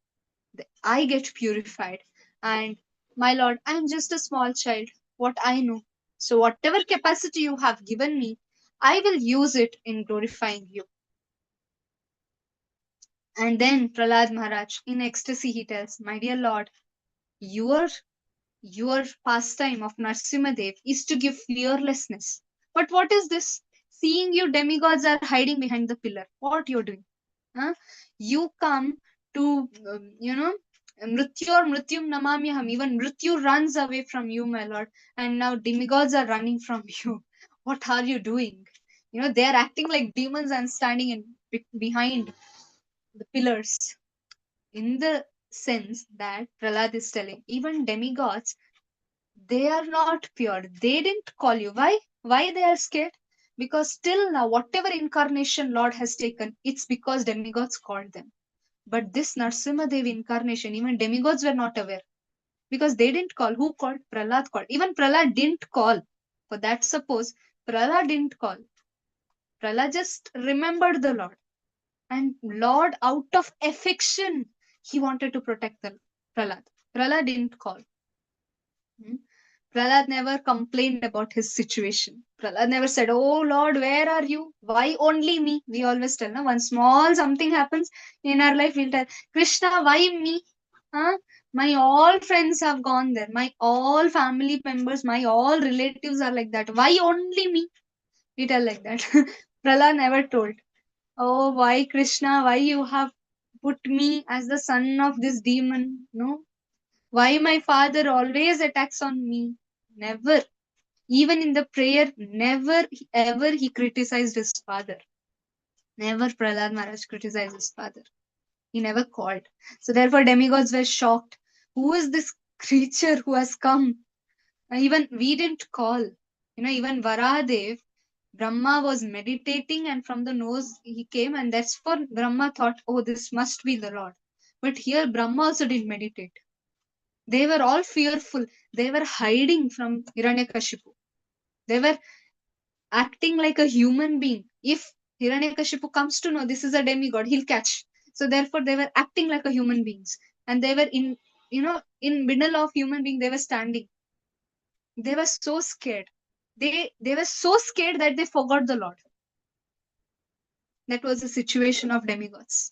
I get purified. And my Lord, I am just a small child. What I know. So whatever capacity you have given me, I will use it in glorifying you. And then Prahlad Maharaj, in ecstasy, he tells, my dear Lord, your pastime of Narsimhadev is to give fearlessness. But what is this? Seeing you demigods are hiding behind the pillar. What you're doing? Huh? You come to, Mrityor Mrityum Namamyaham. Even Mrityu runs away from you, my Lord. And now demigods are running from you. What are you doing? They're acting like demons and standing behind the pillars. in the sense that Prahlad is telling, even demigods, they are not pure. They didn't call you. Why? Why they are scared? Because still now, whatever incarnation Lord has taken, it's because demigods called them. But this Narsimha Devi incarnation, even demigods were not aware. Because they didn't call. Who called? Prahlad called. Even Prahlad didn't call. For that, suppose Prahlad didn't call. Prahlad just remembered the Lord. And Lord, out of affection, he wanted to protect the Prahlad. Prahlad didn't call. Hmm? Prahlad never complained about his situation. Prahlad never said, "Oh Lord, where are you? Why only me?" We always tell, no? One small something happens in our life, we'll tell, "Krishna, why me? Huh? My all friends have gone there. My all family members, my all relatives are like that. Why only me?" We tell like that. Prahlad never told, "Oh, why Krishna? Why you have put me as the son of this demon? No, why my father always attacks on me?" Never. Even in the prayer, never ever he criticized his father. Never Prahlad Maharaj criticized his father. He never called. So therefore demigods were shocked. Who is this creature who has come? Even we didn't call. Even Varahadev, Brahma was meditating and from the nose he came, and that's for Brahma thought, oh, this must be the Lord. But here Brahma also didn't meditate. They were all fearful. They were hiding from Hiranyakashipu. They were acting like a human being. If Hiranyakashipu comes to know this is a demigod, he'll catch. So therefore they were acting like a human beings. And they were in middle of human being, they were standing. They were so scared. They were so scared that they forgot the Lord. That was the situation of demigods.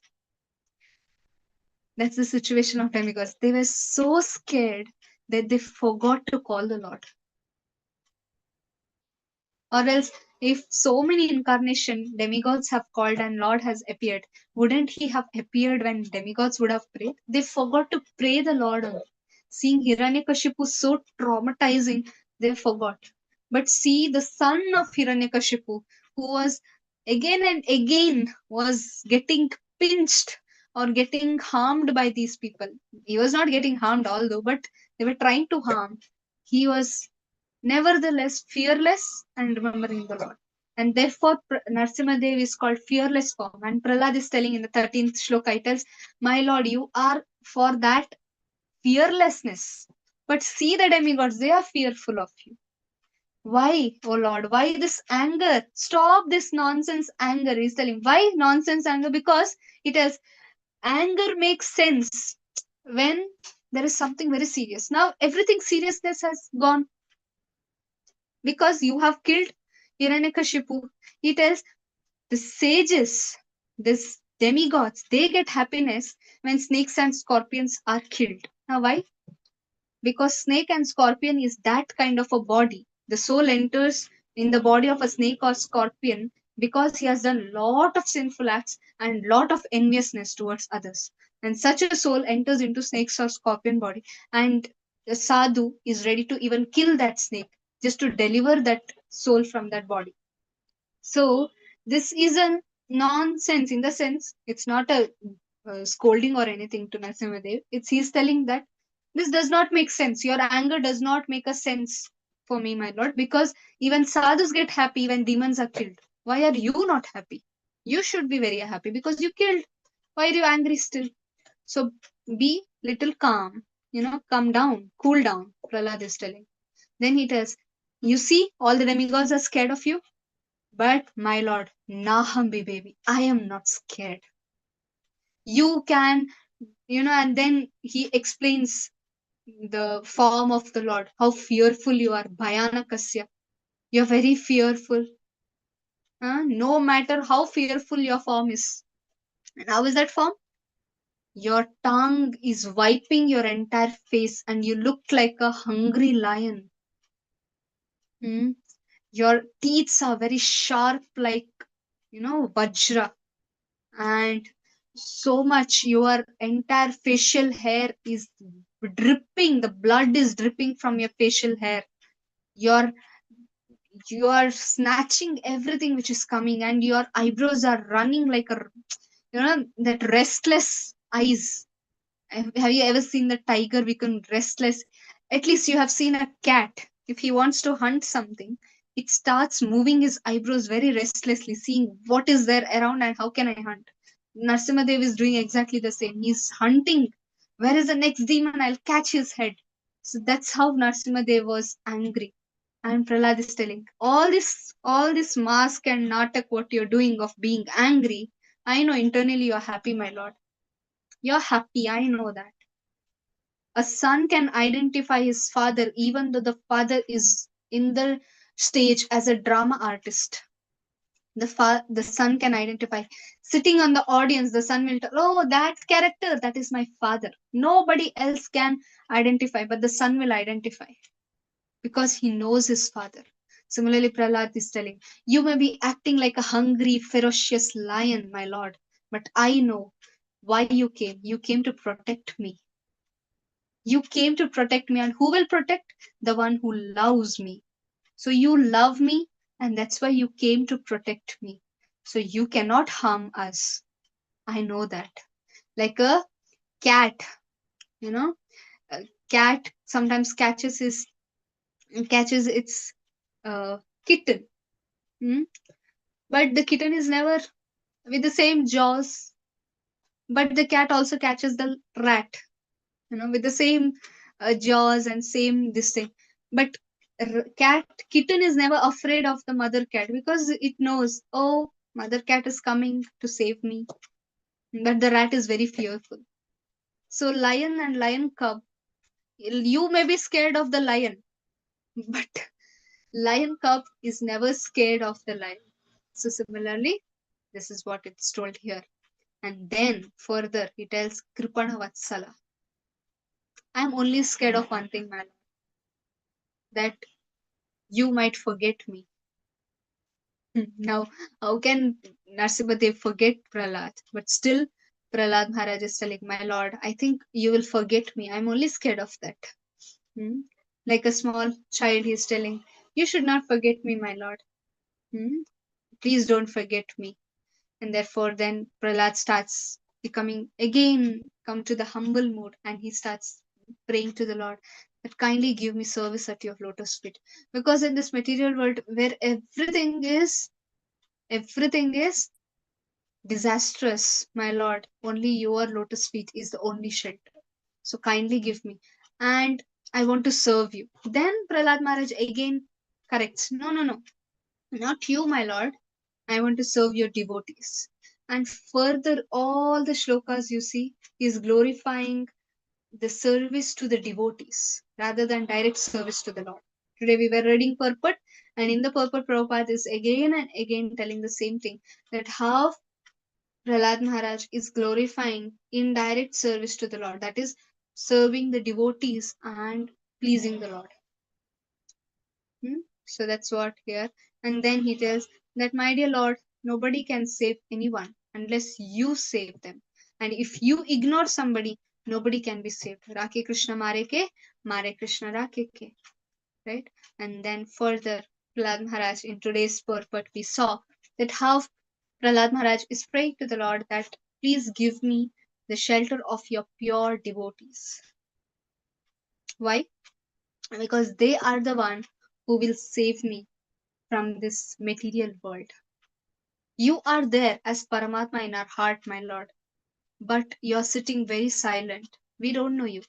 That's the situation of demigods. They were so scared that they forgot to call the Lord. Or else, if so many incarnation demigods have called and Lord has appeared, wouldn't he have appeared when demigods would have prayed? They forgot to pray the Lord only. Seeing Hiranyakashipu so traumatizing, they forgot. But see the son of Hiranyakashipu, who was again and again was getting pinched or getting harmed by these people. He was not getting harmed although, but they were trying to harm. He was nevertheless fearless and remembering the Lord. And therefore, Narsimha Dev is called fearless form. And Prahlad is telling in the 13th shloka, he tells, "My Lord, you are for that fearlessness. But see the demigods, they are fearful of you. Why, oh Lord, why this anger? Stop this nonsense anger." He's telling, why nonsense anger? Because it has anger makes sense when there is something very serious. Now everything seriousness has gone because you have killed Hiranyakashipu. He tells the sages, this demigods, they get happiness when snakes and scorpions are killed. Now why? Because snake and scorpion is that kind of a body. The soul enters in the body of a snake or scorpion because he has done lot of sinful acts and lot of enviousness towards others. And such a soul enters into snake's or scorpion body, and the sadhu is ready to even kill that snake just to deliver that soul from that body. So this is a nonsense in the sense it's not a scolding or anything to Narasimhadev. It's he's telling that this does not make sense. Your anger does not make a sense for me, my lord, because even sadhus get happy when demons are killed. Why are you not happy? You should be very happy because you killed. Why are you angry still? So be little calm, come down, cool down, Prahlad is telling. Then he tells, you see, all the demigods are scared of you. But my lord, Nahambi baby, I am not scared. You can, and then he explains the form of the Lord, how fearful you are, Bhayanakasya. You're very fearful. No matter how fearful your form is. And how is that form? Your tongue is wiping your entire face and you look like a hungry lion. Your teeth are very sharp like, Vajra. And so much your entire facial hair is dripping, the blood is dripping from your facial hair. You are snatching everything which is coming, and your eyebrows are running like that restless eyes. Have you ever seen the tiger become restless? At least you have seen a cat. If he wants to hunt something, it starts moving his eyebrows very restlessly, seeing what is there around and how can I hunt. Narsimhadev is doing exactly the same. He's hunting. Where is the next demon? I'll catch his head. So that's how Narsimhadev was angry. And Prahlad is telling, all this mask and natak what you're doing of being angry, I know internally you're happy, my lord. You're happy, I know that. A son can identify his father even though the father is in the stage as a drama artist. The son can identify. Sitting on the audience, the son will tell, oh, that character, that is my father. Nobody else can identify, but the son will identify because he knows his father. Similarly, Prahlad is telling, you may be acting like a hungry, ferocious lion, my lord, but I know why you came. You came to protect me. You came to protect me, and who will protect? The one who loves me. So you love me, and that's why you came to protect me. So you cannot harm us. I know that. Like a cat, you know, a cat sometimes catches its kitten, hmm? But the kitten is never with the same jaws. But the cat also catches the rat, with the same jaws and same this thing. But kitten is never afraid of the mother cat because it knows, oh, mother cat is coming to save me. But the rat is very fearful. So lion and lion cub, you may be scared of the lion, but lion cub is never scared of the lion. So similarly, this is what it's told here. And then further, he tells Kripana Vatsala, I'm only scared of one thing, my lord, that you might forget me. Now, how can Narsimhadev forget Prahlad? But still, Prahlad Maharaj is telling, my lord, I think you will forget me. I'm only scared of that. Hmm? Like a small child, he's telling, you should not forget me, my lord. Hmm? Please don't forget me. And therefore, then Prahlad starts becoming again, come to the humble mood, and he starts praying to the Lord that kindly give me service at your lotus feet. Because in this material world where everything is disastrous, my Lord, only your lotus feet is the only shelter. So kindly give me. And I want to serve you. Then Prahlad Maharaj again corrects, no, no, no, not you, my Lord. I want to serve your devotees. And further, all the shlokas you see is glorifying the service to the devotees rather than direct service to the Lord. Today we were reading purport, and in the purport, Prabhupada is again and again telling the same thing, that how Prahlad Maharaj is glorifying indirect service to the Lord, that is, serving the devotees and pleasing the Lord. So that's what here. And then he tells that, my dear Lord, nobody can save anyone unless you save them. And if you ignore somebody, nobody can be saved. Rake Krishna Mare Krishna Rake ke. Right? And then further, Prahlad Maharaj in today's purport, we saw that how Prahlad Maharaj is praying to the Lord that please give me the shelter of your pure devotees. Why? Because they are the one who will save me from this material world. You are there as Paramatma in our heart, my Lord, but you're sitting very silent. We don't know you.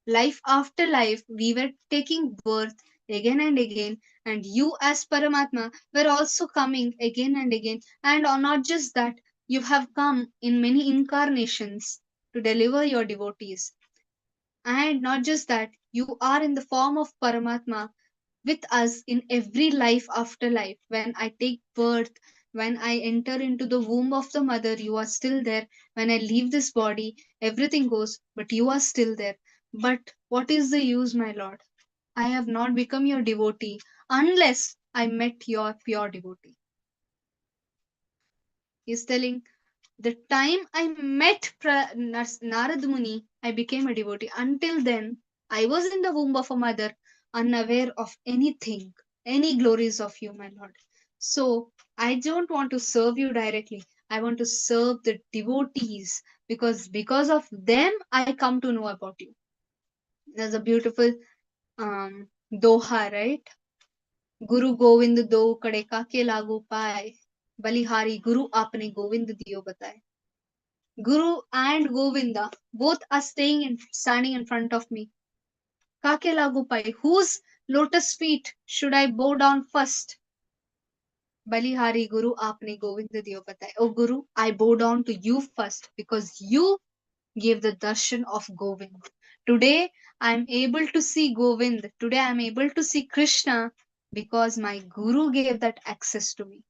Life after life, we were taking birth again and again, and you as Paramatma were also coming again and again. And not just that, you have come in many incarnations to deliver your devotees. And not just that, you are in the form of Paramatma with us in every life after life. When I take birth, when I enter into the womb of the mother, you are still there. When I leave this body, everything goes, but you are still there. But what is the use, my Lord? I have not become your devotee unless I met your pure devotee. He's telling, the time I met Narad Muni, I became a devotee. Until then, I was in the womb of a mother, unaware of anything, any glories of you, my Lord. So, I don't want to serve you directly. I want to serve the devotees because of them I come to know about you. There's a beautiful doha, right? Guru Govind do kade kake lagu paye, Balihari Guru aapne Govind diyo bataye. Guru and Govinda both are standing in front of me. Kake lagu paye, whose lotus feet should I bow down first? Balihari Guru aapne Govind diyo bataye. Oh Guru, I bow down to you first because you gave the darshan of Govind. Today I am able to see Govind. Today I am able to see Krishna because my Guru gave that access to me.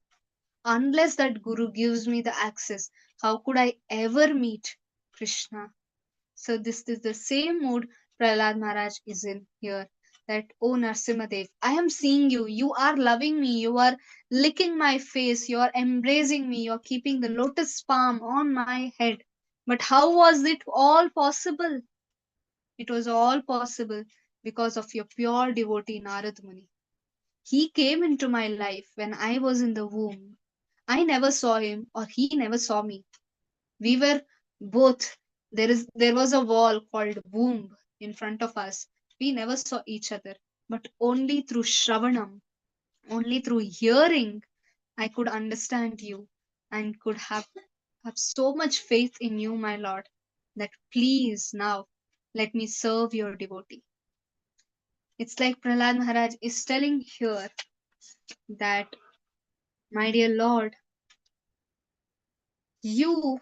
Unless that Guru gives me the access, how could I ever meet Krishna? So this is the same mood Prahalad Maharaj is in here. That, oh Narsimadev, I am seeing you. You are loving me. You are licking my face. You are embracing me. You are keeping the lotus palm on my head. But how was it all possible? It was all possible because of your pure devotee Narad Muni. He came into my life when I was in the womb. I never saw him or he never saw me. We were both, there was a wall called womb in front of us. We never saw each other, but only through Shravanam, only through hearing, I could understand you and could have so much faith in you, my Lord, that please now let me serve your devotee. It's like Prahlad Maharaj is telling here that, my dear Lord, you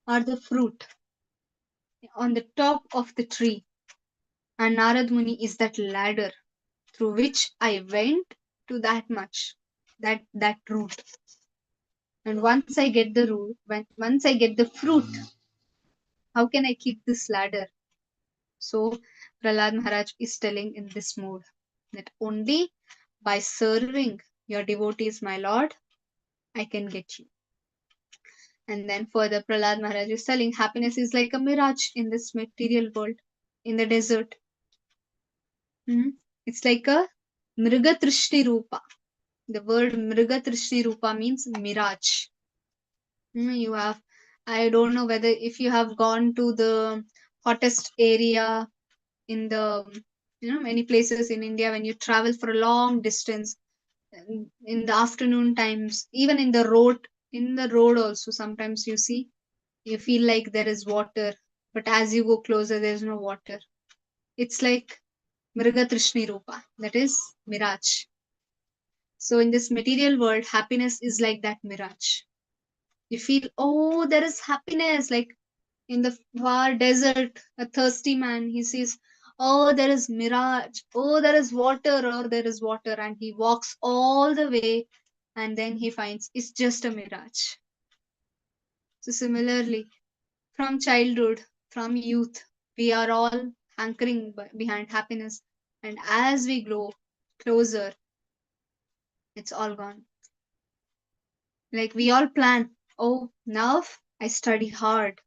are the fruit on the top of the tree, and Narad Muni is that ladder through which I went to that much, that root. And once I get the root, once I get the fruit, how can I keep this ladder? So Prahlad Maharaj is telling in this mood that only by serving your devotees, my Lord, I can get you. And then further Prahlad Maharaj is telling happiness is like a mirage in this material world, in the desert. It's like a Mriga Trishti Rupa. The word Mriga Trishti Rupa means mirage. You have, I don't know whether if you have gone to the hottest area in the, many places in India when you travel for a long distance in the afternoon times, even in the road also, sometimes you feel like there is water, but as you go closer, there is no water. It's like Mriga Trishni Rupa, that is mirage. So in this material world, happiness is like that mirage. You feel, oh, there is happiness. Like in the far desert, a thirsty man, he sees, oh, there is mirage. Oh, there is water, or there is water. And he walks all the way and then he finds it's just a mirage. So similarly, from childhood, from youth, we are all hankering behind happiness. And as we grow closer, it's all gone. Like we all plan, oh, now I study hard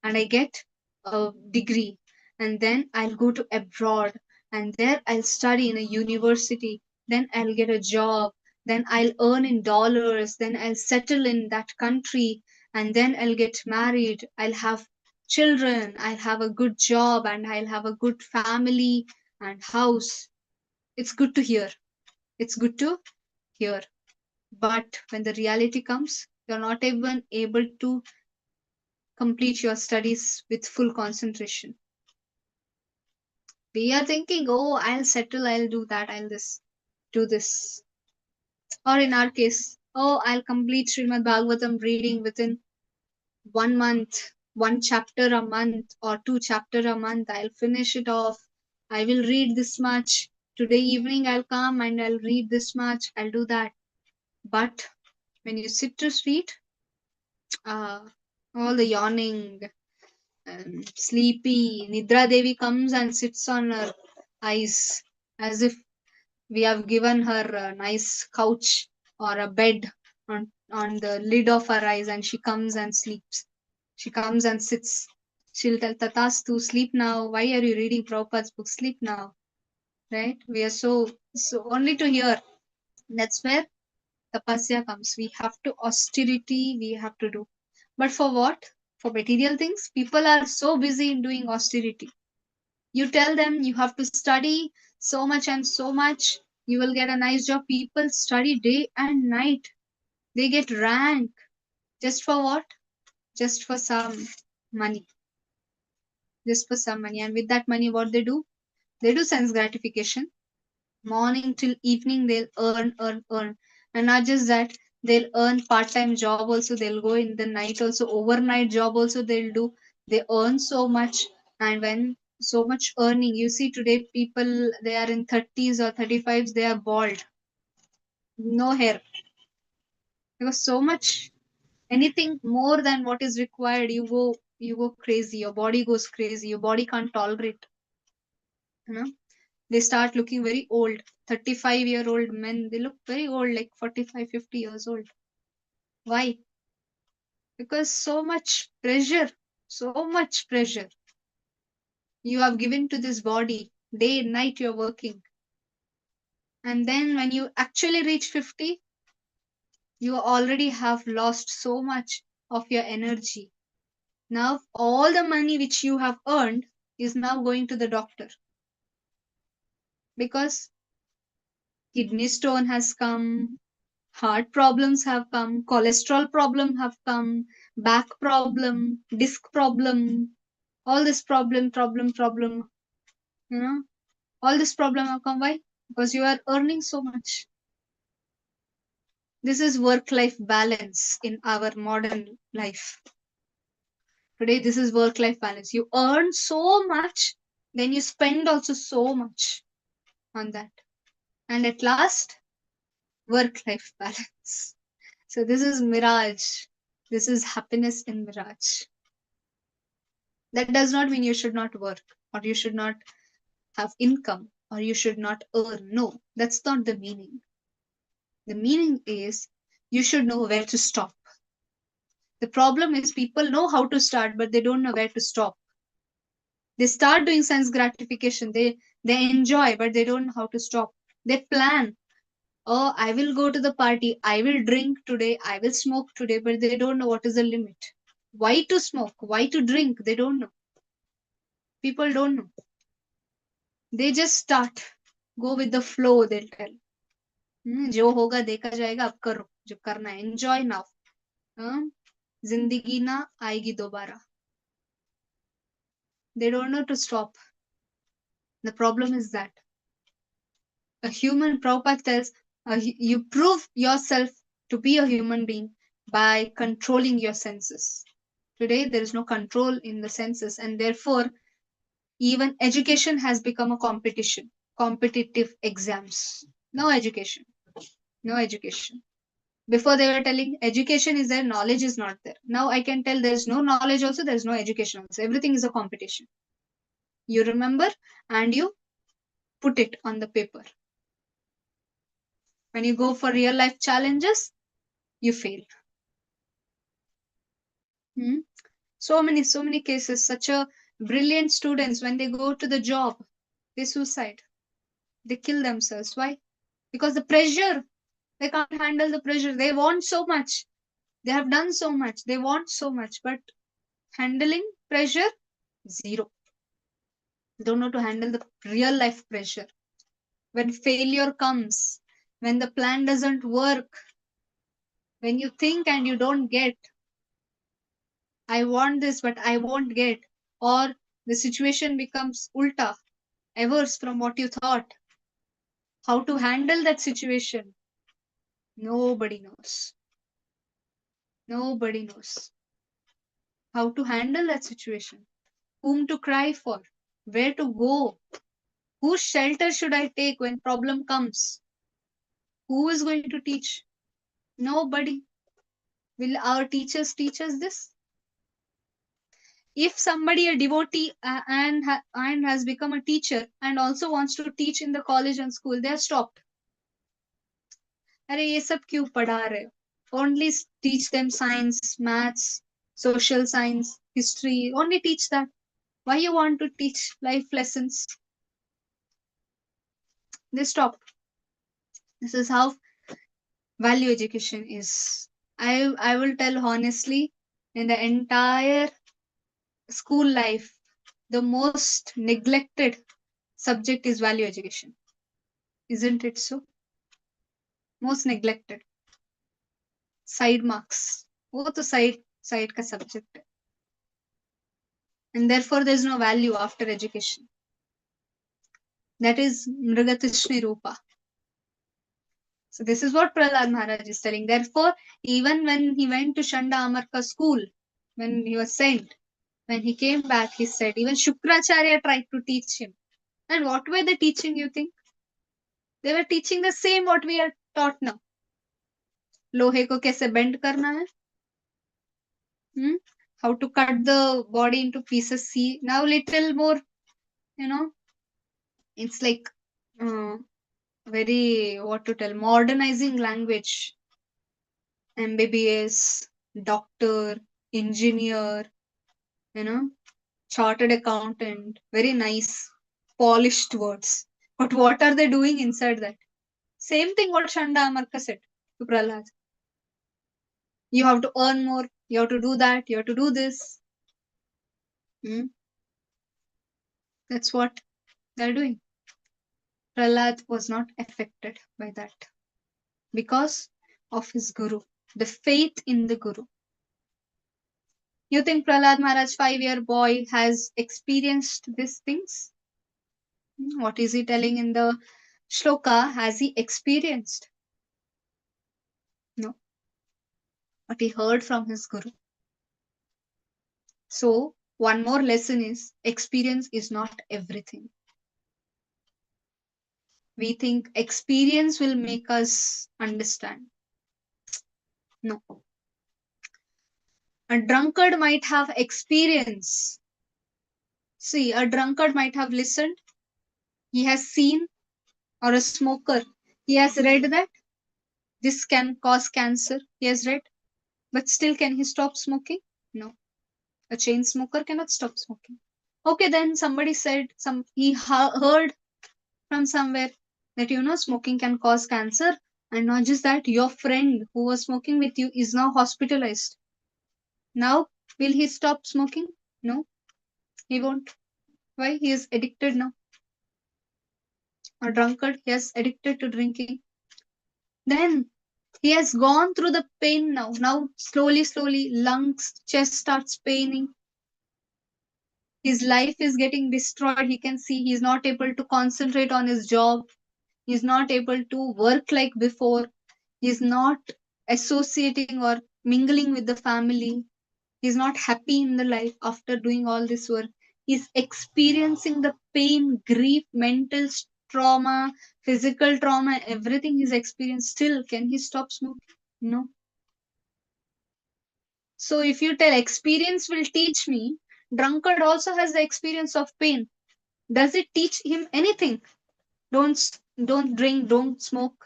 and I get a degree, and then I'll go to abroad, and there I'll study in a university, then I'll get a job, then I'll earn in dollars, then I'll settle in that country, and then I'll get married, I'll have children, I'll have a good job, and I'll have a good family and house. It's good to hear. It's good to hear. But when the reality comes, you're not even able to complete your studies with full concentration. We are thinking, oh, I'll settle, I'll do that, I'll do this. Or in our case, oh, I'll complete Srimad Bhagavatam reading within 1 month, 1 chapter a month or 2 chapter a month. I'll finish it off. I will read this much. Today evening I'll come and I'll read this much. I'll do that. But when you sit to read, all the yawning, sleepy, Nidra Devi comes and sits on her eyes as if we have given her a nice couch or a bed on the lid of her eyes, and she comes and sleeps. She comes and sits. She'll tell Tatastu, sleep now. Why are you reading Prabhupada's book? Sleep now. Right? We are so only to hear. That's where tapasya comes. We have to austerity, we have to do. But for what? For material things, people are so busy in doing austerity. You tell them you have to study so much and so much, you will get a nice job. People study day and night. They get rank. Just for what? Just for some money. Just for some money. And with that money, what they do? They do sense gratification. Morning till evening, they'll earn. And not just that, they'll earn part-time job also. They'll go in the night also. Overnight job also they'll do. They earn so much. And when so much earning, you see today people, they are in 30s or 35s, they are bald. No hair. Because so much, anything more than what is required, you go crazy. Your body goes crazy. Your body can't tolerate. You know, they start looking very old. 35-year-old men, they look very old, like 45, 50 years old. Why? Because so much pressure, so much pressure you have given to this body. Day and night you're working. And then when you actually reach 50, you already have lost so much of your energy. Now, all the money which you have earned is now going to the doctor because kidney stone has come, heart problems have come, cholesterol problem have come, back problem, disc problem, all this problem, you know, all this problem have come. Why? Because you are earning so much. This is work-life balance in our modern life. Today, this is work-life balance. You earn so much, then you spend also so much on that. And at last, work-life balance. So this is mirage. This is happiness in mirage. That does not mean you should not work or you should not have income or you should not earn. No, that's not the meaning. The meaning is you should know where to stop. The problem is people know how to start, but they don't know where to stop. They start doing sense gratification. They enjoy, but they don't know how to stop. They plan. Oh, I will go to the party. I will drink today. I will smoke today, but they don't know what is the limit. Why to smoke? Why to drink? They don't know. People don't know. They just start. Go with the flow, they'll tell. जो होगा देखा जाएगा, अब करो जो करना है. Enjoy now. जिंदगी ना आएगी दोबारा. They don't know to stop. The problem is that a human, Prabhupada tells, you prove yourself to be a human being by controlling your senses. Today, there is no control in the senses, and therefore, even education has become a competition, competitive exams. No education. No education. Before they were telling education is there, knowledge is not there. Now I can tell there is no knowledge also, there is no education also. Everything is a competition. You remember and you put it on the paper. When you go for real life challenges, you fail. So many cases. Such a brilliant students, when they go to the job, they suicide. They kill themselves. Why? Because the pressure, they can't handle the pressure. They want so much. They have done so much. They want so much, but handling pressure, zero. They don't know to handle the real life pressure. When failure comes, when the plan doesn't work, when you think and you don't get, I want this, but I won't get, or the situation becomes ulta, averse from what you thought. How to handle that situation? Nobody knows. Nobody knows how to handle that situation. Whom to cry for? Where to go? Whose shelter should I take when problem comes? Who is going to teach? Nobody. Will our teachers teach us this? If somebody a devotee and has become a teacher and also wants to teach in the college and school, they are stopped. अरे ये सब क्यों पढ़ा रहे हो? Only teach them science, maths, social science, history. Only teach that. Why you want to teach life lessons? They stop. This is how value education is. I will tell honestly, in the entire school life, the most neglected subject is value education. Isn't it so? Most neglected. Side marks. वो तो side का subject है. And therefore there is no value after education. That is Mrigatishni Rupa. So this is what Prahalad Maharaj is telling. Therefore, even when he went to Shanda Amarka school, when he was sent, when he came back, he said, even Shukracharya tried to teach him. And what were they teaching, you think? They were teaching the same what we are taught now. लोहे को कैसे bend करना है? How to cut the body into pieces. See, now little more, it's like very, what to tell, modernizing language. MBBS, doctor, engineer, chartered accountant, very nice, polished words. But what are they doing inside that? Same thing what Shanda Amarka said to Prahalad. You have to earn more, you have to do that, you have to do this. That's what they're doing. Prahalad was not affected by that because of his Guru, the faith in the Guru. You think Prahalad Maharaj, 5-year boy, has experienced these things? What is he telling in the shloka? Has he experienced? No. But he heard from his Guru. So, one more lesson is experience is not everything. We think experience will make us understand. No. A drunkard might have experience. See, a drunkard might have listened. He has seen, or a smoker, he has read that this can cause cancer. He has read. But still, can he stop smoking? No. A chain smoker cannot stop smoking. Okay, then somebody said, he heard from somewhere that, smoking can cause cancer. And not just that, your friend who was smoking with you is now hospitalized. Now, will he stop smoking? No, he won't. Why? He is addicted now. A drunkard, he is addicted to drinking. Then he has gone through the pain now. Now, slowly, lungs, chest starts paining. His life is getting destroyed. He can see he's not able to concentrate on his job. He's not able to work like before. He's not associating or mingling with the family. He's not happy in the life after doing all this work. He's experiencing the pain, grief, mental trauma, physical trauma, everything he's experienced. Still, can he stop smoking? No. So if you tell experience will teach me, drunkard also has the experience of pain. Does it teach him anything? Don't drink, don't smoke,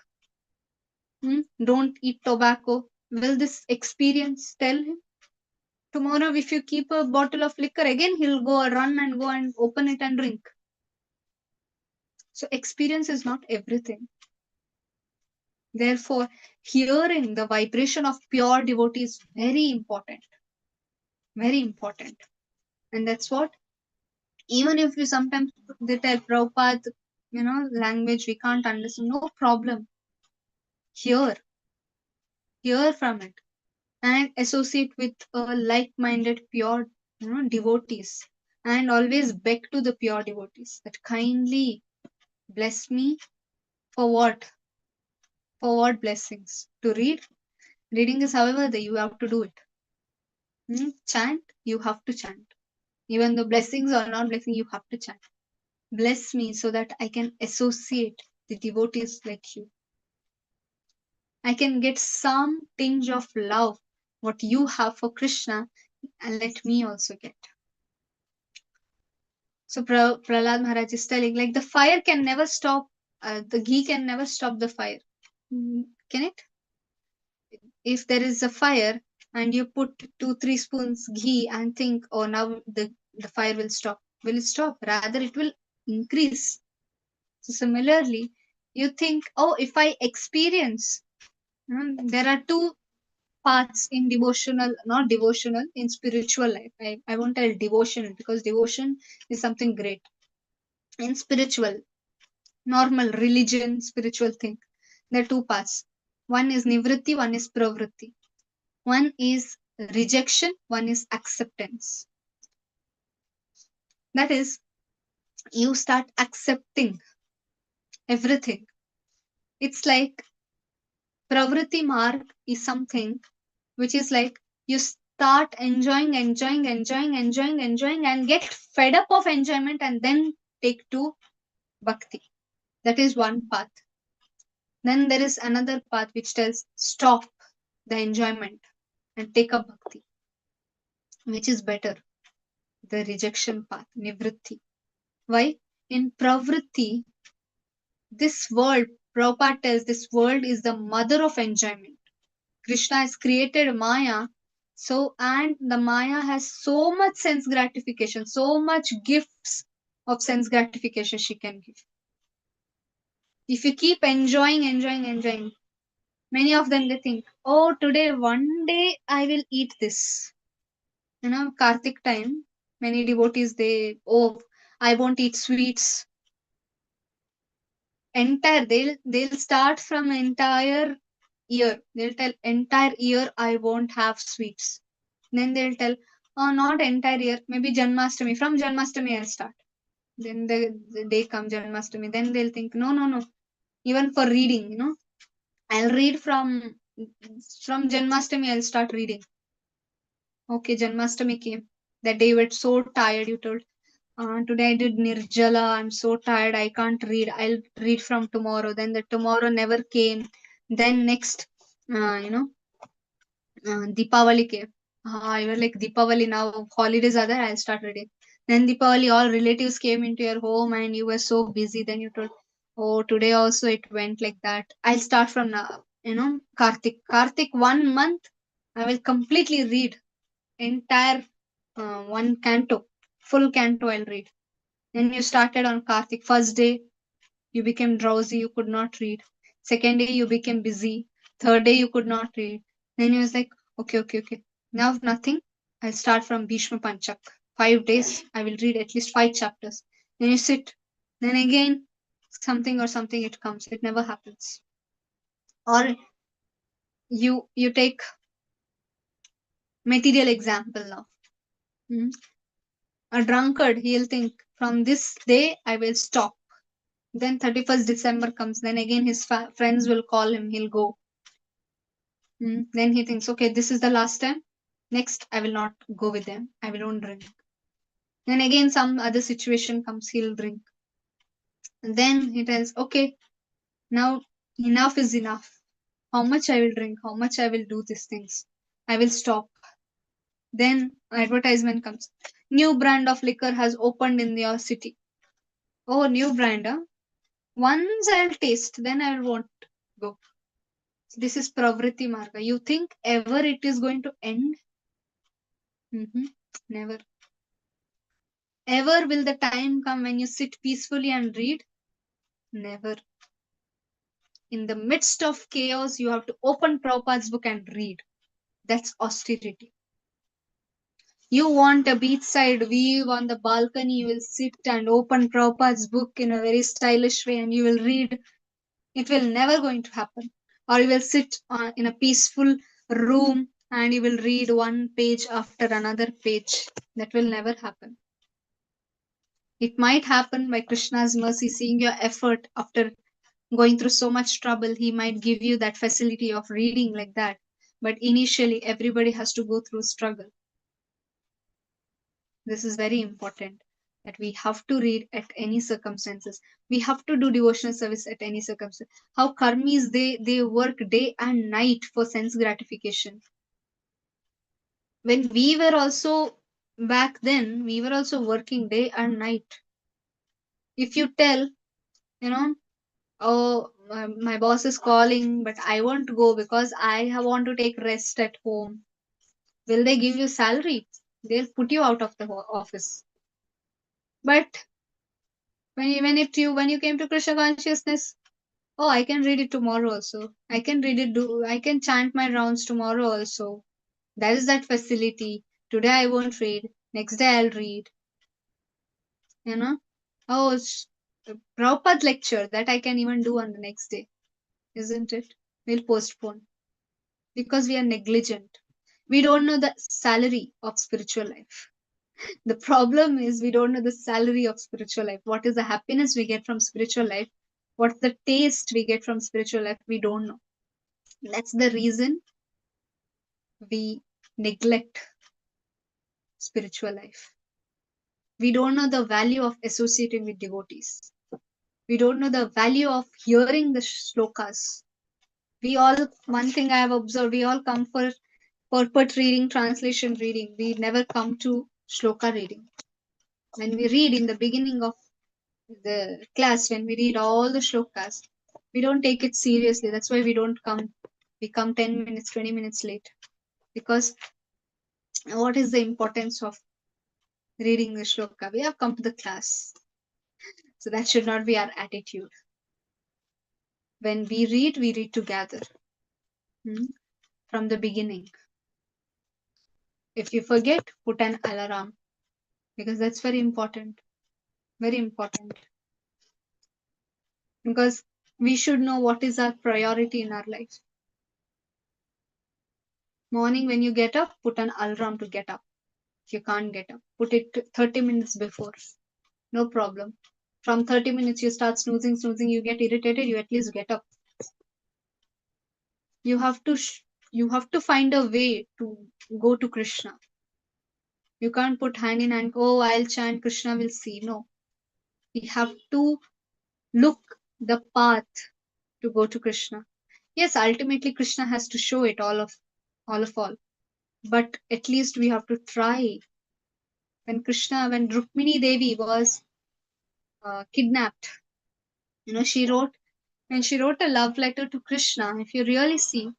don't eat tobacco. Will this experience tell him? Tomorrow, if you keep a bottle of liquor, again he'll run and go and open it and drink. So experience is not everything. Therefore, hearing the vibration of pure devotee is very important. Very important. And that's what, even if you sometimes they tell Prabhupada, language we can't understand, no problem. Hear from it and associate with like-minded pure devotees, and always beg to the pure devotees that kindly bless me for what? For what blessings? To read? Reading is however you have to do it. Chant? You have to chant. Even the blessings or not blessing, you have to chant. Bless me so that I can associate the devotees like you. I can get some tinge of love, what you have for Krishna, and let me also get. So Prahalad Maharaj is telling, like the fire can never stop, the ghee can never stop the fire. Can it? If there is a fire and you put 2-3 spoons ghee and think, oh, now the fire will stop. Will it stop? Rather, it will increase. So similarly, you think, oh, if I experience, there are two paths in devotional, not devotional, in spiritual life. I won't tell devotional because devotion is something great. In spiritual, normal religion, spiritual thing, there are two paths. One is nivritti, one is pravritti. One is rejection, one is acceptance. That is, you start accepting everything. It's like pravritti mark is something which is like you start enjoying and get fed up of enjoyment and then take to bhakti. That is one path. Then there is another path which tells stop the enjoyment and take up bhakti. Which is better? The rejection path, nivritti. Why? In pravritti, this world, Prabhupada tells, this world is the mother of enjoyment. Krishna has created Maya, so and the Maya has so much sense gratification, so much gifts of sense gratification she can give. If you keep enjoying, many of them they think, oh, today one day I will eat this. Kartik time, many devotees I won't eat sweets. They'll start from entire year. They'll tell entire year I won't have sweets. Then they'll tell, oh, not entire year, maybe Janmashtami. From Janmashtami I'll start. Then the day comes Janmashtami. Then they'll think, no. Even for reading, I'll read from Janmashtami I'll start reading. Okay, Janmashtami came. That day you were so tired, you told, today I did Nirjala, I'm so tired, I can't read, I'll read from tomorrow. Then the tomorrow never came. Then next, Deepavali came. You were like, Deepavali, now holidays are there, I'll start reading. Then Deepavali, all relatives came into your home and you were so busy. Then you told, oh, today also it went like that. I'll start from now, Kartik. Kartik, 1 month, I will completely read entire one canto, full canto I'll read. Then you started on Kartik. First day, you became drowsy, you could not read. Second day, you became busy. Third day, you could not read. Then you was like, okay. Now nothing. I'll start from Bhishma Panchak. 5 days, I will read at least 5 chapters. Then you sit. Then again, something it comes. It never happens. Or you take material example now. A drunkard, he'll think, from this day, I will stop. Then 31st December comes. Then again his friends will call him. He'll go. Then he thinks, okay, this is the last time. Next, I will not go with them. I will not drink. Then again some other situation comes. He'll drink. And then he tells, okay, now enough is enough. How much I will drink? How much I will do these things? I will stop. Then advertisement comes. New brand of liquor has opened in your city. Oh, new brand, huh? Once I'll taste, then I won't go. This is Pravritti Marga. You think ever it is going to end? Never. Ever will the time come when you sit peacefully and read? Never. In the midst of chaos, you have to open Prabhupada's book and read. That's austerity. You want a beachside view on the balcony, you will sit and open Prabhupada's book in a very stylish way and you will read. It will never going to happen. Or you will sit in a peaceful room and you will read one page after another page. That will never happen. It might happen by Krishna's mercy, seeing your effort after going through so much trouble. He might give you that facility of reading like that. But initially, everybody has to go through struggle. This is very important, that we have to read at any circumstances. We have to do devotional service at any circumstance. How karmis, they work day and night for sense gratification. When we were also back then, we were also working day and night. If you tell, oh, my boss is calling, but I won't go because I want to take rest at home. Will they give you salary? They'll put you out of the office. But when you came to Krishna consciousness, Oh, I can read it tomorrow also. I can read it, I can chant my rounds tomorrow also. There is that facility. Today I won't read. Next day I'll read. You know? Oh, it's a Prabhupada lecture that I can even do on the next day. Isn't it? We'll postpone. Because we are negligent. We don't know the salary of spiritual life. The problem is we don't know the salary of spiritual life. What is the happiness we get from spiritual life? What's the taste we get from spiritual life? We don't know. That's the reason we neglect spiritual life. We don't know the value of associating with devotees. We don't know the value of hearing the shlokas. We all, one thing I have observed, we all come for purport reading, translation reading. We never come to shloka reading. When we read in the beginning of the class, when we read all the shlokas, we don't take it seriously. That's why we don't come. We come 10 minutes, 20 minutes late. Because what is the importance of reading the shloka? We have come to the class. So that should not be our attitude. When we read together. From the beginning. If you forget, put an alarm. Because that's very important. Very important. Because we should know what is our priority in our life. Morning when you get up, put an alarm to get up. If you can't get up, put it 30 minutes before. No problem. From 30 minutes you start snoozing, you get irritated, you at least get up. You have to find a way to go to Krishna. You can't put hand in hand, oh, I'll chant, Krishna will see. No. We have to look the path to go to Krishna. Yes, ultimately Krishna has to show it all. But at least we have to try. When Rukmini Devi was kidnapped, she wrote a love letter to Krishna. If you really see,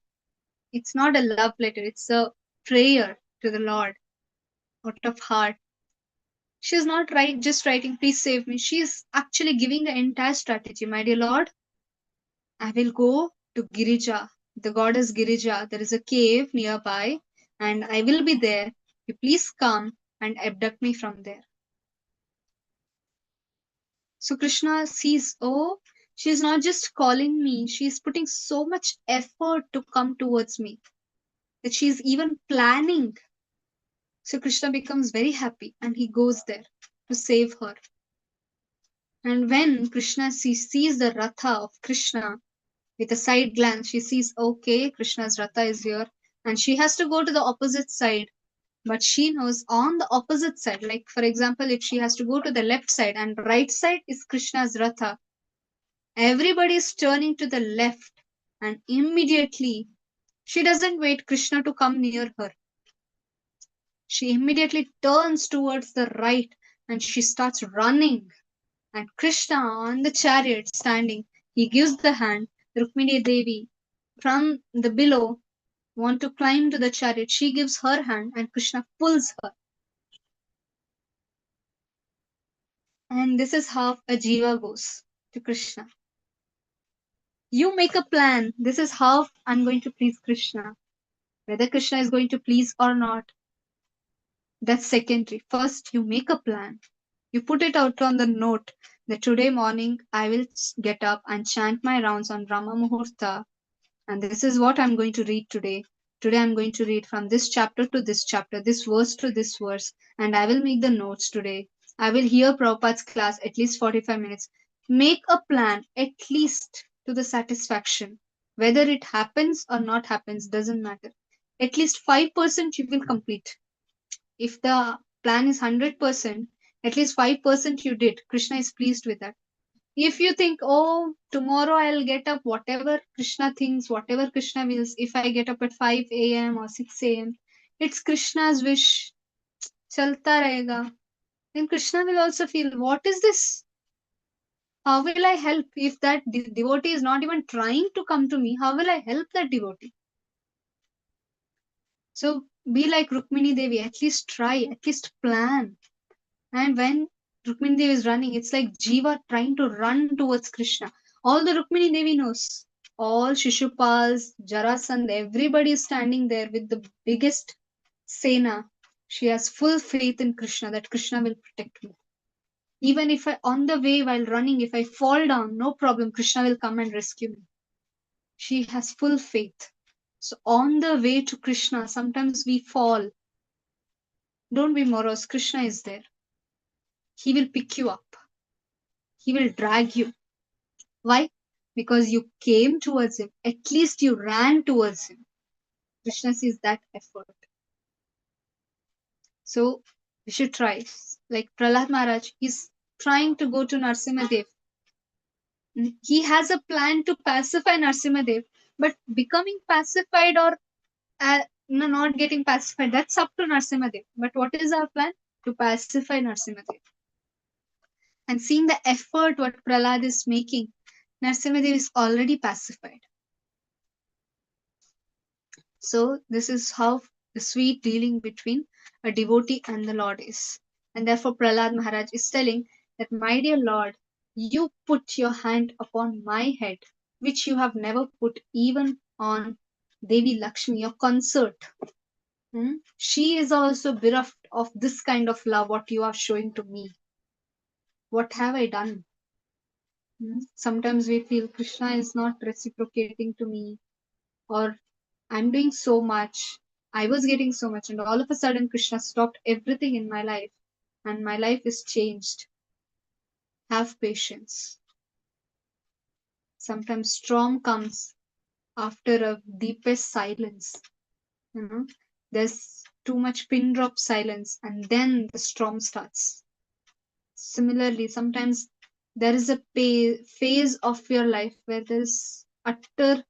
it's not a love letter, it's a prayer to the Lord out of heart. She's not just writing, please save me. She's actually giving the entire strategy. My dear Lord, I will go to Girija, the goddess Girija. There is a cave nearby, and I will be there. You please come and abduct me from there. So Krishna sees, oh, she's not just calling me, she's putting so much effort to come towards me that she's even planning. So Krishna becomes very happy and he goes there to save her. And when Krishna sees the Ratha of Krishna, with a side glance, she sees, okay, Krishna's Ratha is here, and she has to go to the opposite side. But she knows on the opposite side, like for example, if she has to go to the left side and right side is Krishna's Ratha, everybody is turning to the left, and immediately she doesn't wait Krishna to come near her. She immediately turns towards the right and she starts running. And Krishna on the chariot standing, he gives the hand. Rukmini Devi from the below want to climb to the chariot. She gives her hand and Krishna pulls her. And this is how a jiva goes to Krishna. You make a plan. This is how I'm going to please Krishna. Whether Krishna is going to please or not, that's secondary. First, you make a plan. You put it out on the note that today morning I will get up and chant my rounds on Brahma Muhurta. And this is what I'm going to read today. Today I'm going to read from this chapter to this chapter, this verse to this verse, and I will make the notes today. I will hear Prabhupada's class at least 45 minutes. Make a plan at least to the satisfaction. Whether it happens or not happens doesn't matter. At least 5% you will complete. If the plan is 100%, at least 5% you did. Krishna is pleased with that. If you think, oh, tomorrow I'll get up, whatever Krishna thinks, whatever Krishna wills, if I get up at 5 a.m. or 6 a.m., it's Krishna's wish. Chalta rahega. Then Krishna will also feel, what is this? How will I help if that devotee is not even trying to come to me? How will I help that devotee? So be like Rukmini Devi, at least try, at least plan. And when Rukmini Devi is running, it's like Jiva trying to run towards Krishna. All the Rukmini Devi knows. All Shishupals, Jarasandha, everybody is standing there with the biggest Sena. She has full faith in Krishna that Krishna will protect me. Even if on the way while running, if I fall down, no problem, Krishna will come and rescue me. She has full faith. So on the way to Krishna, sometimes we fall. Don't be morose. Krishna is there. He will pick you up. He will drag you. Why? Because you came towards him. At least you ran towards him. Krishna sees that effort. So we should try. Like Prahalad Maharaj, he's trying to go to Narsimhadev. He has a plan to pacify Narsimhadev, but becoming pacified or not getting pacified, that's up to Narsimhadev. But what is our plan? To pacify Narsimhadev. And seeing the effort what Prahalad is making, Narsimhadev is already pacified. So this is how the sweet dealing between a devotee and the Lord is. And therefore Prahalad Maharaj is telling that, my dear Lord, you put your hand upon my head, which you have never put even on Devi Lakshmi, your consort. She is also bereft of this kind of love, what you are showing to me. What have I done? Sometimes we feel Krishna is not reciprocating to me, or I'm doing so much, I was getting so much, and all of a sudden Krishna stopped everything in my life, and my life is changed. Have patience. Sometimes storm comes after a deepest silence. There's too much pin drop silence, and then the storm starts. Similarly, sometimes there is a phase of your life where there's utter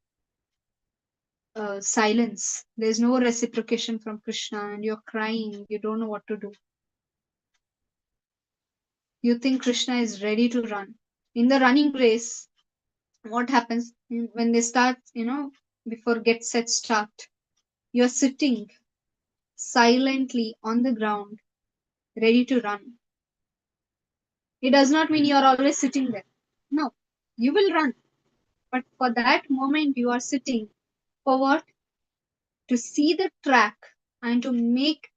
silence. There's no reciprocation from Krishna, and you're crying. You don't know what to do. You think Krishna is ready to run. In the running race, what happens when they start, before get set start, you're sitting silently on the ground, ready to run. It does not mean you're always sitting there. No, you will run. But for that moment, you are sitting. For what? To see the track and to make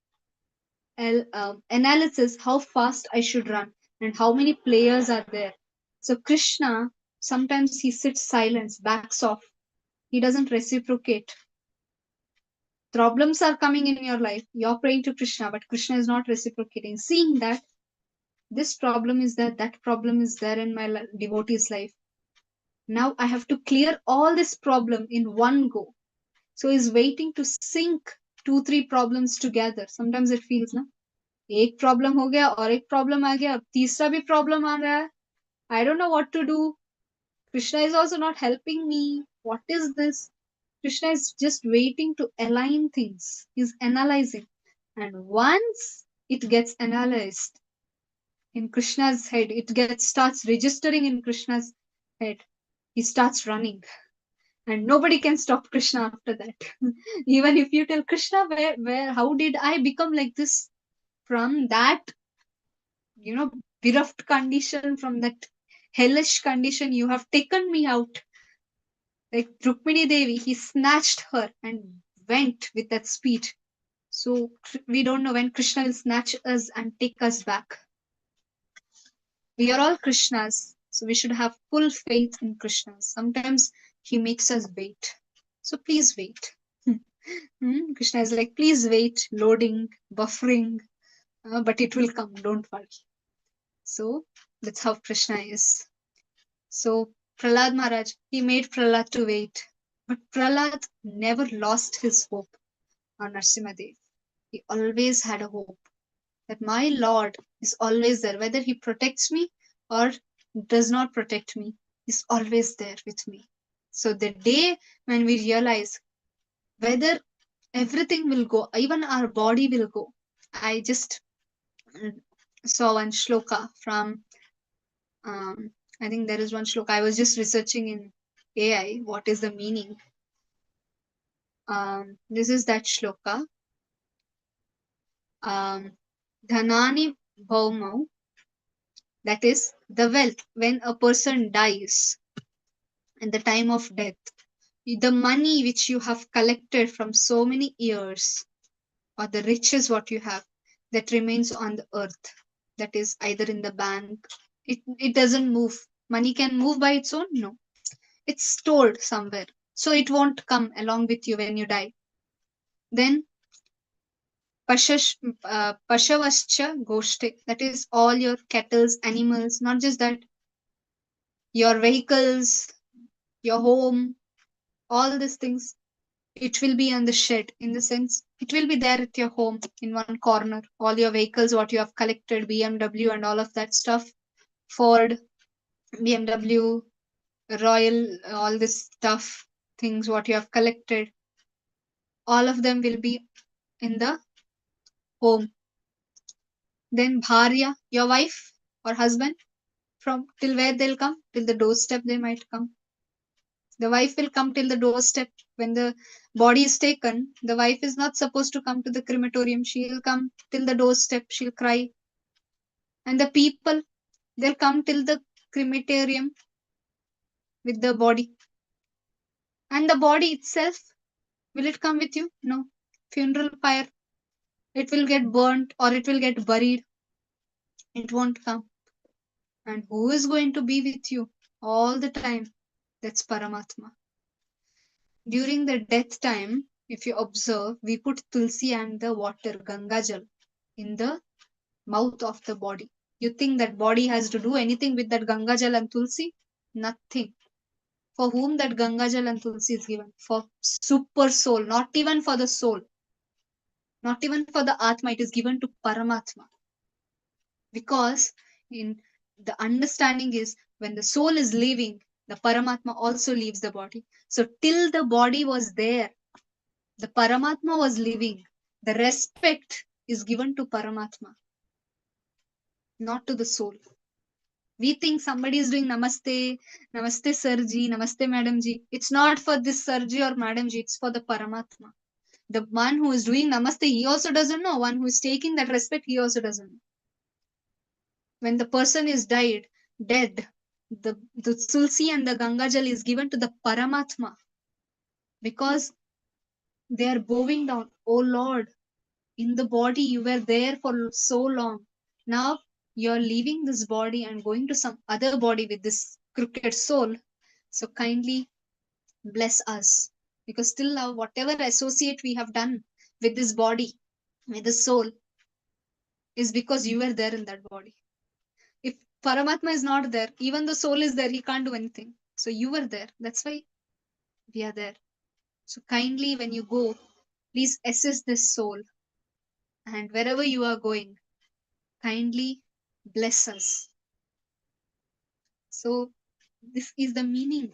analysis how fast I should run and how many players are there. So Krishna, sometimes he sits silent, backs off. He doesn't reciprocate. Problems are coming in your life. You're praying to Krishna, but Krishna is not reciprocating. Seeing that this problem is there, that problem is there in my devotee's life. Now I have to clear all this problem in one go. So he's waiting to sync 2-3 problems together. Sometimes it feels, na? एक problem हो गया और एक problem आ गया, अब तीसरा भी problem आ रहा है. I don't know what to do. Krishna is also not helping me. What is this? Krishna is just waiting to align things. He's analyzing. And once it gets analyzed in Krishna's head, starts registering in Krishna's head. He starts running. And nobody can stop Krishna after that. Even if you tell Krishna, how did I become like this? From that, bereft condition, from that hellish condition, you have taken me out. Like Rukmini Devi, he snatched her and went with that speed. So we don't know when Krishna will snatch us and take us back. We are all Krishnas, so we should have full faith in Krishna. Sometimes he makes us wait. So please wait. Krishna is like, please wait, loading, buffering, but it will come, don't worry. So that's how Krishna is. So Prahalad Maharaj, he made Prahalad to wait. But Prahalad never lost his hope on Narsimhadev. He always had a hope that my Lord is always there. Whether he protects me or does not protect me, he's always there with me. So the day when we realize whether everything will go, even our body will go. I just saw one shloka from, I think there is one shloka. I was just researching in AI what is the meaning. This is that shloka. Dhanani bhaumau, that is the wealth. When a person dies, at the time of death, the money which you have collected from so many years, or the riches what you have, that remains on the earth, that is either in the bank, it doesn't move. Money can move by its own? No. It's stored somewhere. So it won't come along with you when you die. Then Pashavascha Goshte, that is all your kettles, animals, not just that, your vehicles, your home, all these things, it will be on the shed, in the sense it will be there at your home in one corner. All your vehicles, what you have collected, BMW and all of that stuff, Ford, BMW, Royal, all this stuff, things what you have collected, all of them will be in the home. Then Bharya, your wife or husband, from till where they'll come? Till the doorstep they might come. The wife will come till the doorstep. When the body is taken, the wife is not supposed to come to the crematorium. She'll come till the doorstep. She'll cry. And the people, they'll come till the crematorium with the body. And the body itself, will it come with you? No. Funeral pyre, it will get burnt or it will get buried. It won't come. And who is going to be with you all the time? That's Paramatma. During the death time, if you observe, we put tulsi and the water, Ganga Jal, in the mouth of the body. You think that body has to do anything with that Ganga Jal and tulsi? Nothing. For whom that Ganga Jal and tulsi is given? For super soul, not even for the soul. Not even for the Atma, it is given to Paramatma. Because in the understanding is, when the soul is leaving, the Paramatma also leaves the body. So till the body was there, the Paramatma was living. The respect is given to Paramatma, not to the soul. We think somebody is doing Namaste, Namaste Sirji, Namaste Madam Ji. It's not for this Sirji or Madam Ji, it's for the Paramatma. The one who is doing Namaste, he also doesn't know. One who is taking that respect, he also doesn't know. When the person is dead, the Tulsi and the Gangajal is given to the Paramatma, because they are bowing down. Oh Lord, in the body you were there for so long. Now you're leaving this body and going to some other body with this crooked soul. So kindly bless us. Because till now, whatever associate we have done with this body, with the soul, is because you were there in that body. If Paramatma is not there, even the soul is there, he can't do anything. So you were there. That's why we are there. So kindly, when you go, please assess this soul. And wherever you are going, kindly bless us. So this is the meaning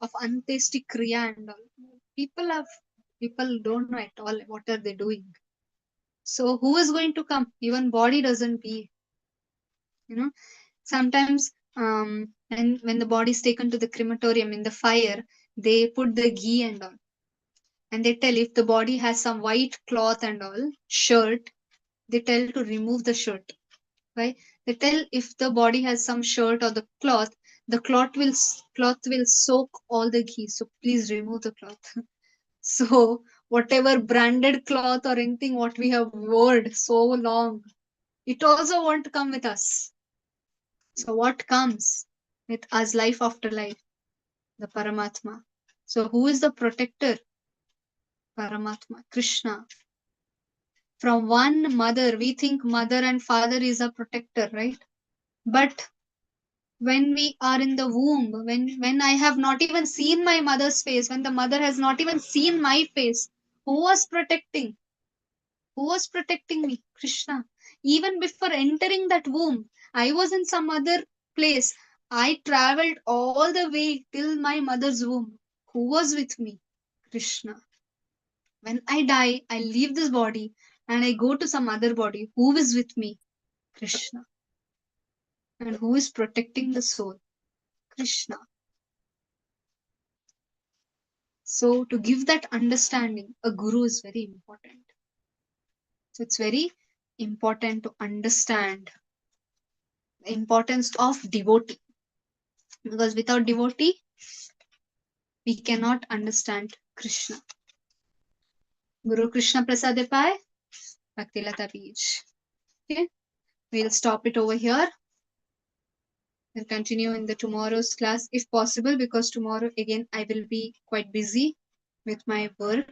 of Anteshti Kriya and all. People don't know at all what are they doing. So who is going to come? Even body doesn't be. Sometimes when the body is taken to the crematorium in the fire, they put the ghee and all. And they tell if the body has some white cloth and all, shirt, they tell to remove the shirt. Right? They tell if the body has some shirt or the cloth will soak all the ghee. So please remove the cloth. So whatever branded cloth or anything what we have worn so long, it also won't come with us. So what comes with us life after life? The Paramatma. So who is the protector? Paramatma, Krishna. From one mother, we think mother and father is a protector, right? But when we are in the womb, when I have not even seen my mother's face, when the mother has not even seen my face, who was protecting? Who was protecting me? Krishna. Even before entering that womb, I was in some other place. I traveled all the way till my mother's womb. Who was with me? Krishna. When I die, I leave this body and I go to some other body. Who is with me? Krishna. And who is protecting the soul? Krishna. So to give that understanding, a guru is very important. So it's very important to understand the importance of devotee. Because without devotee, we cannot understand Krishna. Guru Krishna Prasad Pai, Bhaktilata Beach. Okay, we'll stop it over here. We'll continue in the tomorrow's class if possible, because tomorrow again I will be quite busy with my work.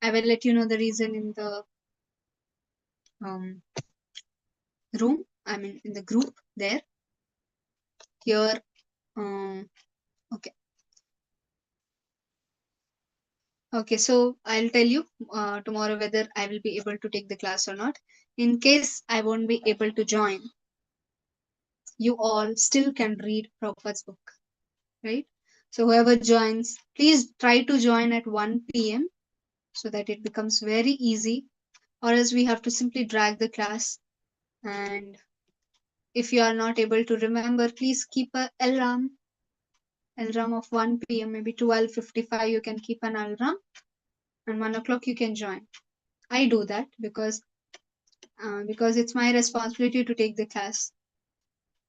I will let you know the reason in the room. I mean in the group there. Here, okay. Okay, so I'll tell you tomorrow whether I will be able to take the class or not. In case I won't be able to join, you all still can read Prabhupada's book, right? So whoever joins, please try to join at 1 p.m. so that it becomes very easy, or else we have to simply drag the class. And if you are not able to remember, please keep a alarm of 1 p.m. maybe 12:55 you can keep an alarm, and 1 o'clock you can join. I do that because it's my responsibility to take the class.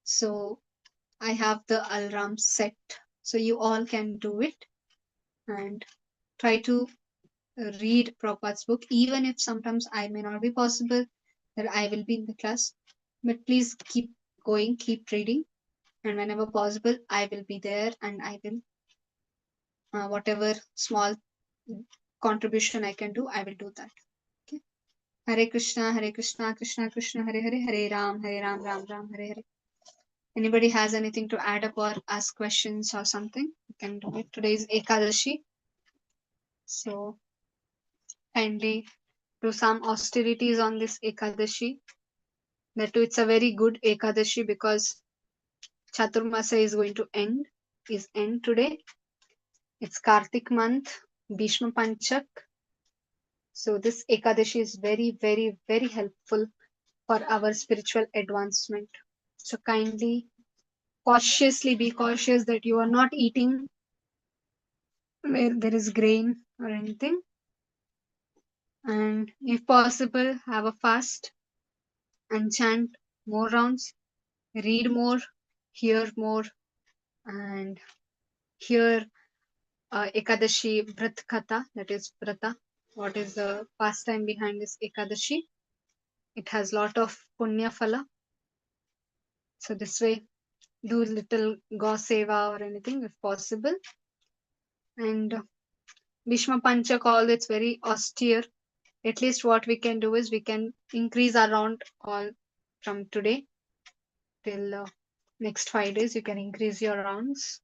So I have the alarm set. So you all can do it and try to read Prabhupada's book, even if sometimes I may not be possible that I will be in the class. But please keep going, keep reading, and whenever possible, I will be there and I will, whatever small contribution I can do, I will do that. Okay. Hare Krishna, Krishna Krishna, Hare Hare, Hare Ram, Ram Ram, Hare Hare. Anybody has anything to add up or ask questions or something, you can do it. Today is Ekadashi. So kindly do some austerities on this Ekadashi. That too, it's a very good Ekadashi because Chaturmasa is going to end today. It's Kartik month, Bhishma Panchak. So this Ekadashi is very, very, very helpful for our spiritual advancement. So kindly, cautiously be cautious that you are not eating where there is grain or anything. And if possible, have a fast and chant more rounds, read more, hear more, and hear Ekadashi Vrat Katha, that is Vrata. What is the pastime behind this Ekadashi? It has lot of Punya Phala. So this way, do little Go Seva or anything if possible. And Bhishma Panchak, all it's very austere. At least what we can do is we can increase our round all from today till next 5 days. You can increase your rounds.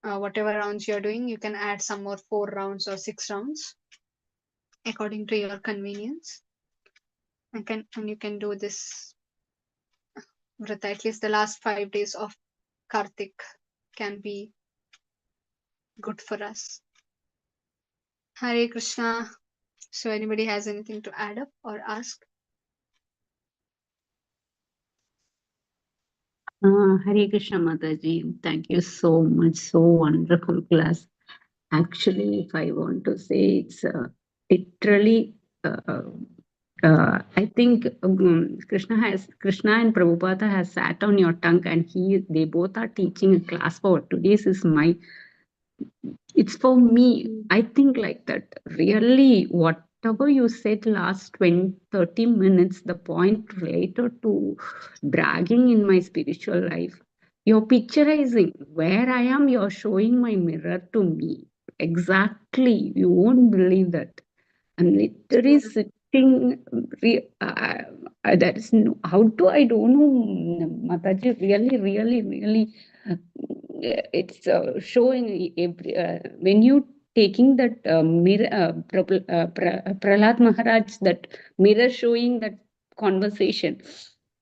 Whatever rounds you're doing, you can add some more 4 rounds or 6 rounds according to your convenience. And you can do this Vrata, at least the last 5 days of Kartik can be good for us. Hare Krishna. So anybody has anything to add up or ask? Hare Krishna Mataji, thank you so much. So wonderful class. Actually, if I want to say, it's literally. I think Krishna and Prabhupada has sat on your tongue, and they both are teaching a class for today's is my. It's for me. I think like that. Really, whatever you said last 20-30 minutes, the point related to dragging in my spiritual life. You're picturizing where I am, you're showing my mirror to me. Exactly. You won't believe that. I'm literally sitting. That is no, how do I don't know, Mataji. Really, really, really. It's showing when you taking that mirror, Prahalad Maharaj, that mirror showing that conversation.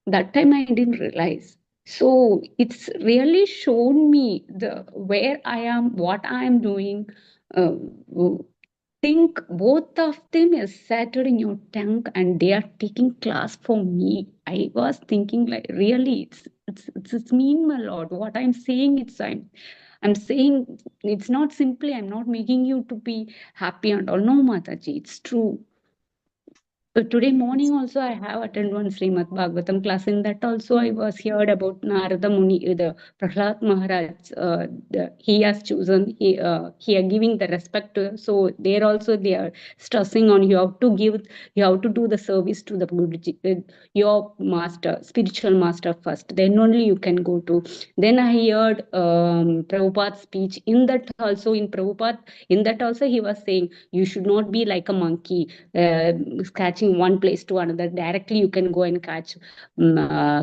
That time I didn't realize. So it's really shown me the where I am, what I am doing. Uh, think both of them is settled in your tongue and they are taking class for me. I was thinking like really it's mean my lord. What I'm saying I'm saying it's not simply I'm not making you to be happy and all. No, Mataji, it's true. So today morning also I have attended one Srimad Bhagavatam class. In that also I was heard about Narada Muni, the Prahalad Maharaj. He has chosen, he are giving the respect to. So there also they are stressing on you have to give, you have to do the service to the Guruji, your master, spiritual master first. Then only you can go to. Then I heard Prabhupada's speech. In that also, in Prabhupada, in that also he was saying you should not be like a monkey. Catching one place to another directly, you can go and catch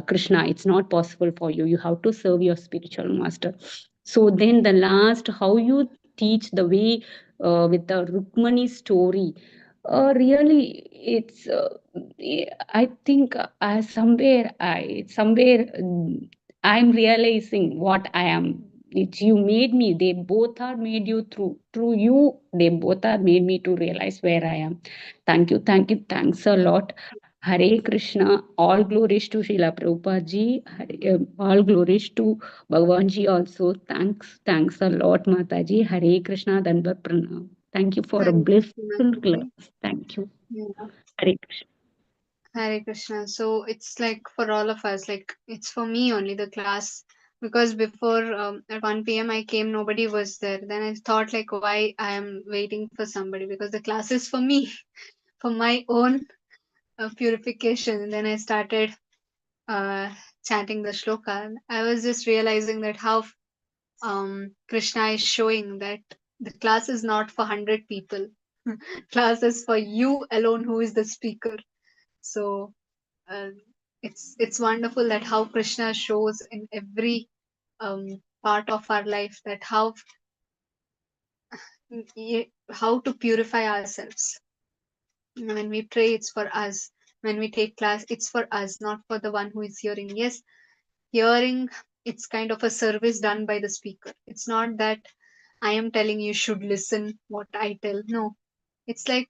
Krishna. It's not possible for you. You have to serve your spiritual master. So then the last, how you teach the way with the Rukmani story, really it's I think somewhere I'm realizing what I am. It's you made me. They both are made you through you. They both are made me to realize where I am. Thank you, thanks a lot. Hare Krishna. All glories to Srila Prabhupada ji. All glories to Bhagavan ji also. Thanks a lot, Mataji. Hare Krishna. Dandavat Pranam. Thank you for a Hare blissful Krishna. class. Thank you. Yeah. Hare Krishna. Hare Krishna. So it's like for all of us, like it's for me only the class, because before at 1 p.m. I came, nobody was there. Then I thought like why I am waiting for somebody, because the class is for me, for my own purification. And then I started uh, chanting the shloka. I was just realizing that how Krishna is showing that the class is not for 100 people. Class is for you alone, who is the speaker. So uh, it's wonderful that how Krishna shows in every part of our life that how to purify ourselves. When we pray, it's for us. When we take class, it's for us, not for the one who is hearing. Yes, hearing, it's kind of a service done by the speaker. It's not that I am telling you should listen what I tell. No, it's like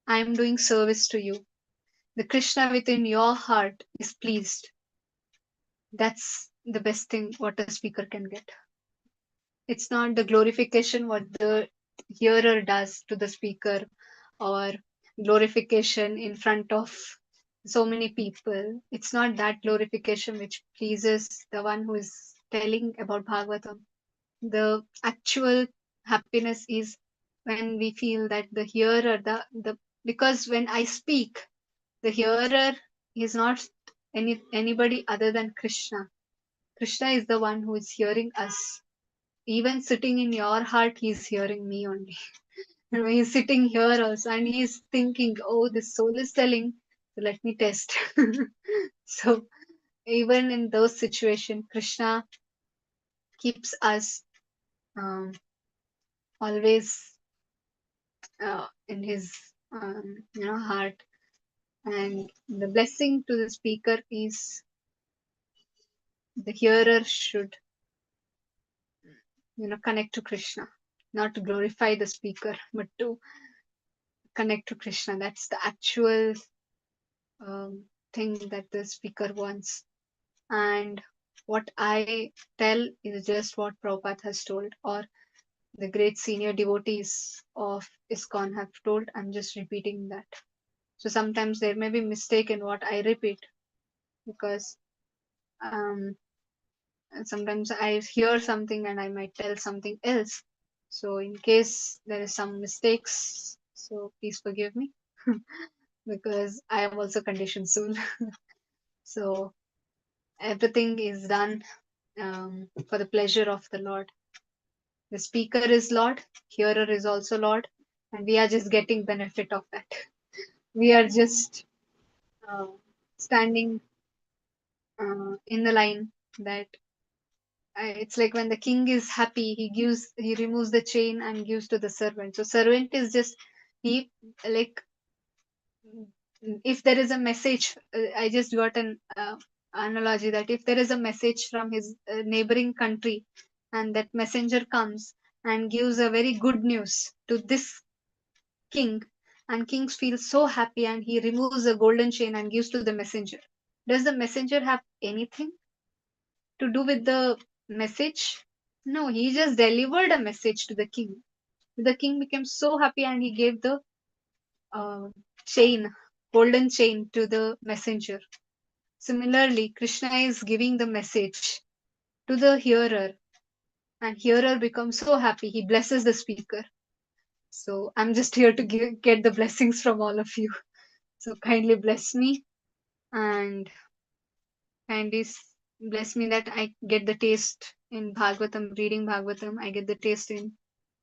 I am doing service to you. The Krishna within your heart is pleased. That's the best thing what a speaker can get. It's not the glorification what the hearer does to the speaker, or glorification in front of so many people. It's not that glorification which pleases the one who is telling about Bhagavatam. The actual happiness is when we feel that the hearer, the because when I speak, the hearer is not anybody other than Krishna. Krishna is the one who is hearing us. Even sitting in your heart, he's hearing me only. And when he's sitting here also, and he's thinking, oh, this soul is telling, so let me test. So even in those situations, Krishna keeps us always in his heart. And the blessing to the speaker is the hearer should connect to Krishna, not to glorify the speaker, but to connect to Krishna. That's the actual thing that the speaker wants. And what I tell is just what Prabhupada has told, or the great senior devotees of ISKCON have told. I'm just repeating that. So sometimes there may be mistake in what I repeat, because sometimes I hear something and I might tell something else. So in case there is some mistakes, so please forgive me, because I am also conditioned soul. So everything is done for the pleasure of the Lord. The speaker is Lord, hearer is also Lord, and we are just getting benefit of that. We are just standing in the line that it's like when the king is happy, he removes the chain and gives to the servant. So servant is just he like if there is a message. I just got an analogy that if there is a message from his neighboring country, and that messenger comes and gives a very good news to this king, and king feels so happy and he removes a golden chain and gives to the messenger. Does the messenger have anything to do with the message? No, he just delivered a message to the king. The king became so happy and he gave the uh, chain golden chain to the messenger. Similarly, Krishna is giving the message to the hearer, and hearer becomes so happy. He blesses the speaker. So I'm just here to get the blessings from all of you. So kindly bless me, and kindly bless me that I get the taste in Bhagavatam, reading Bhagavatam. I get the taste in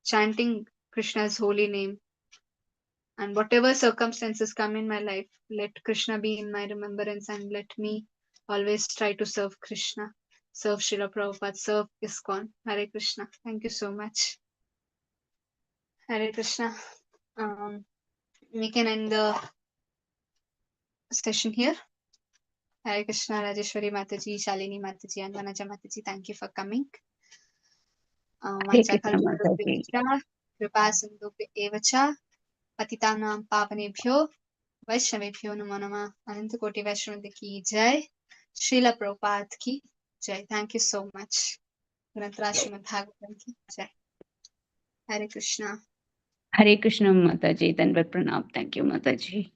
chanting Krishna's holy name. And whatever circumstances come in my life, let Krishna be in my remembrance, and let me always try to serve Krishna, serve Srila Prabhupada, serve ISKCON. Hare Krishna. Thank you so much. Hare Krishna. We can end the session here. Hare Krishna, Rajeshwari Mataji, Shalini Mataji, and Vanaja Mataji. Thank you for coming. Hare Krishna Mataji. Kripa Sindhu Evacha, Patitanam Pavanebhyo, Vaishnavebhyo Namo Namah. Ananta Koti Vaishnavadhi ki Jai. Srila Prabhupada ki Jai. Thank you so much. Granthra Srimad Bhagavatam ki Jai. Hare Krishna. Hare Krishna Mataji. Dandavat Pranam. Thank you Mataji.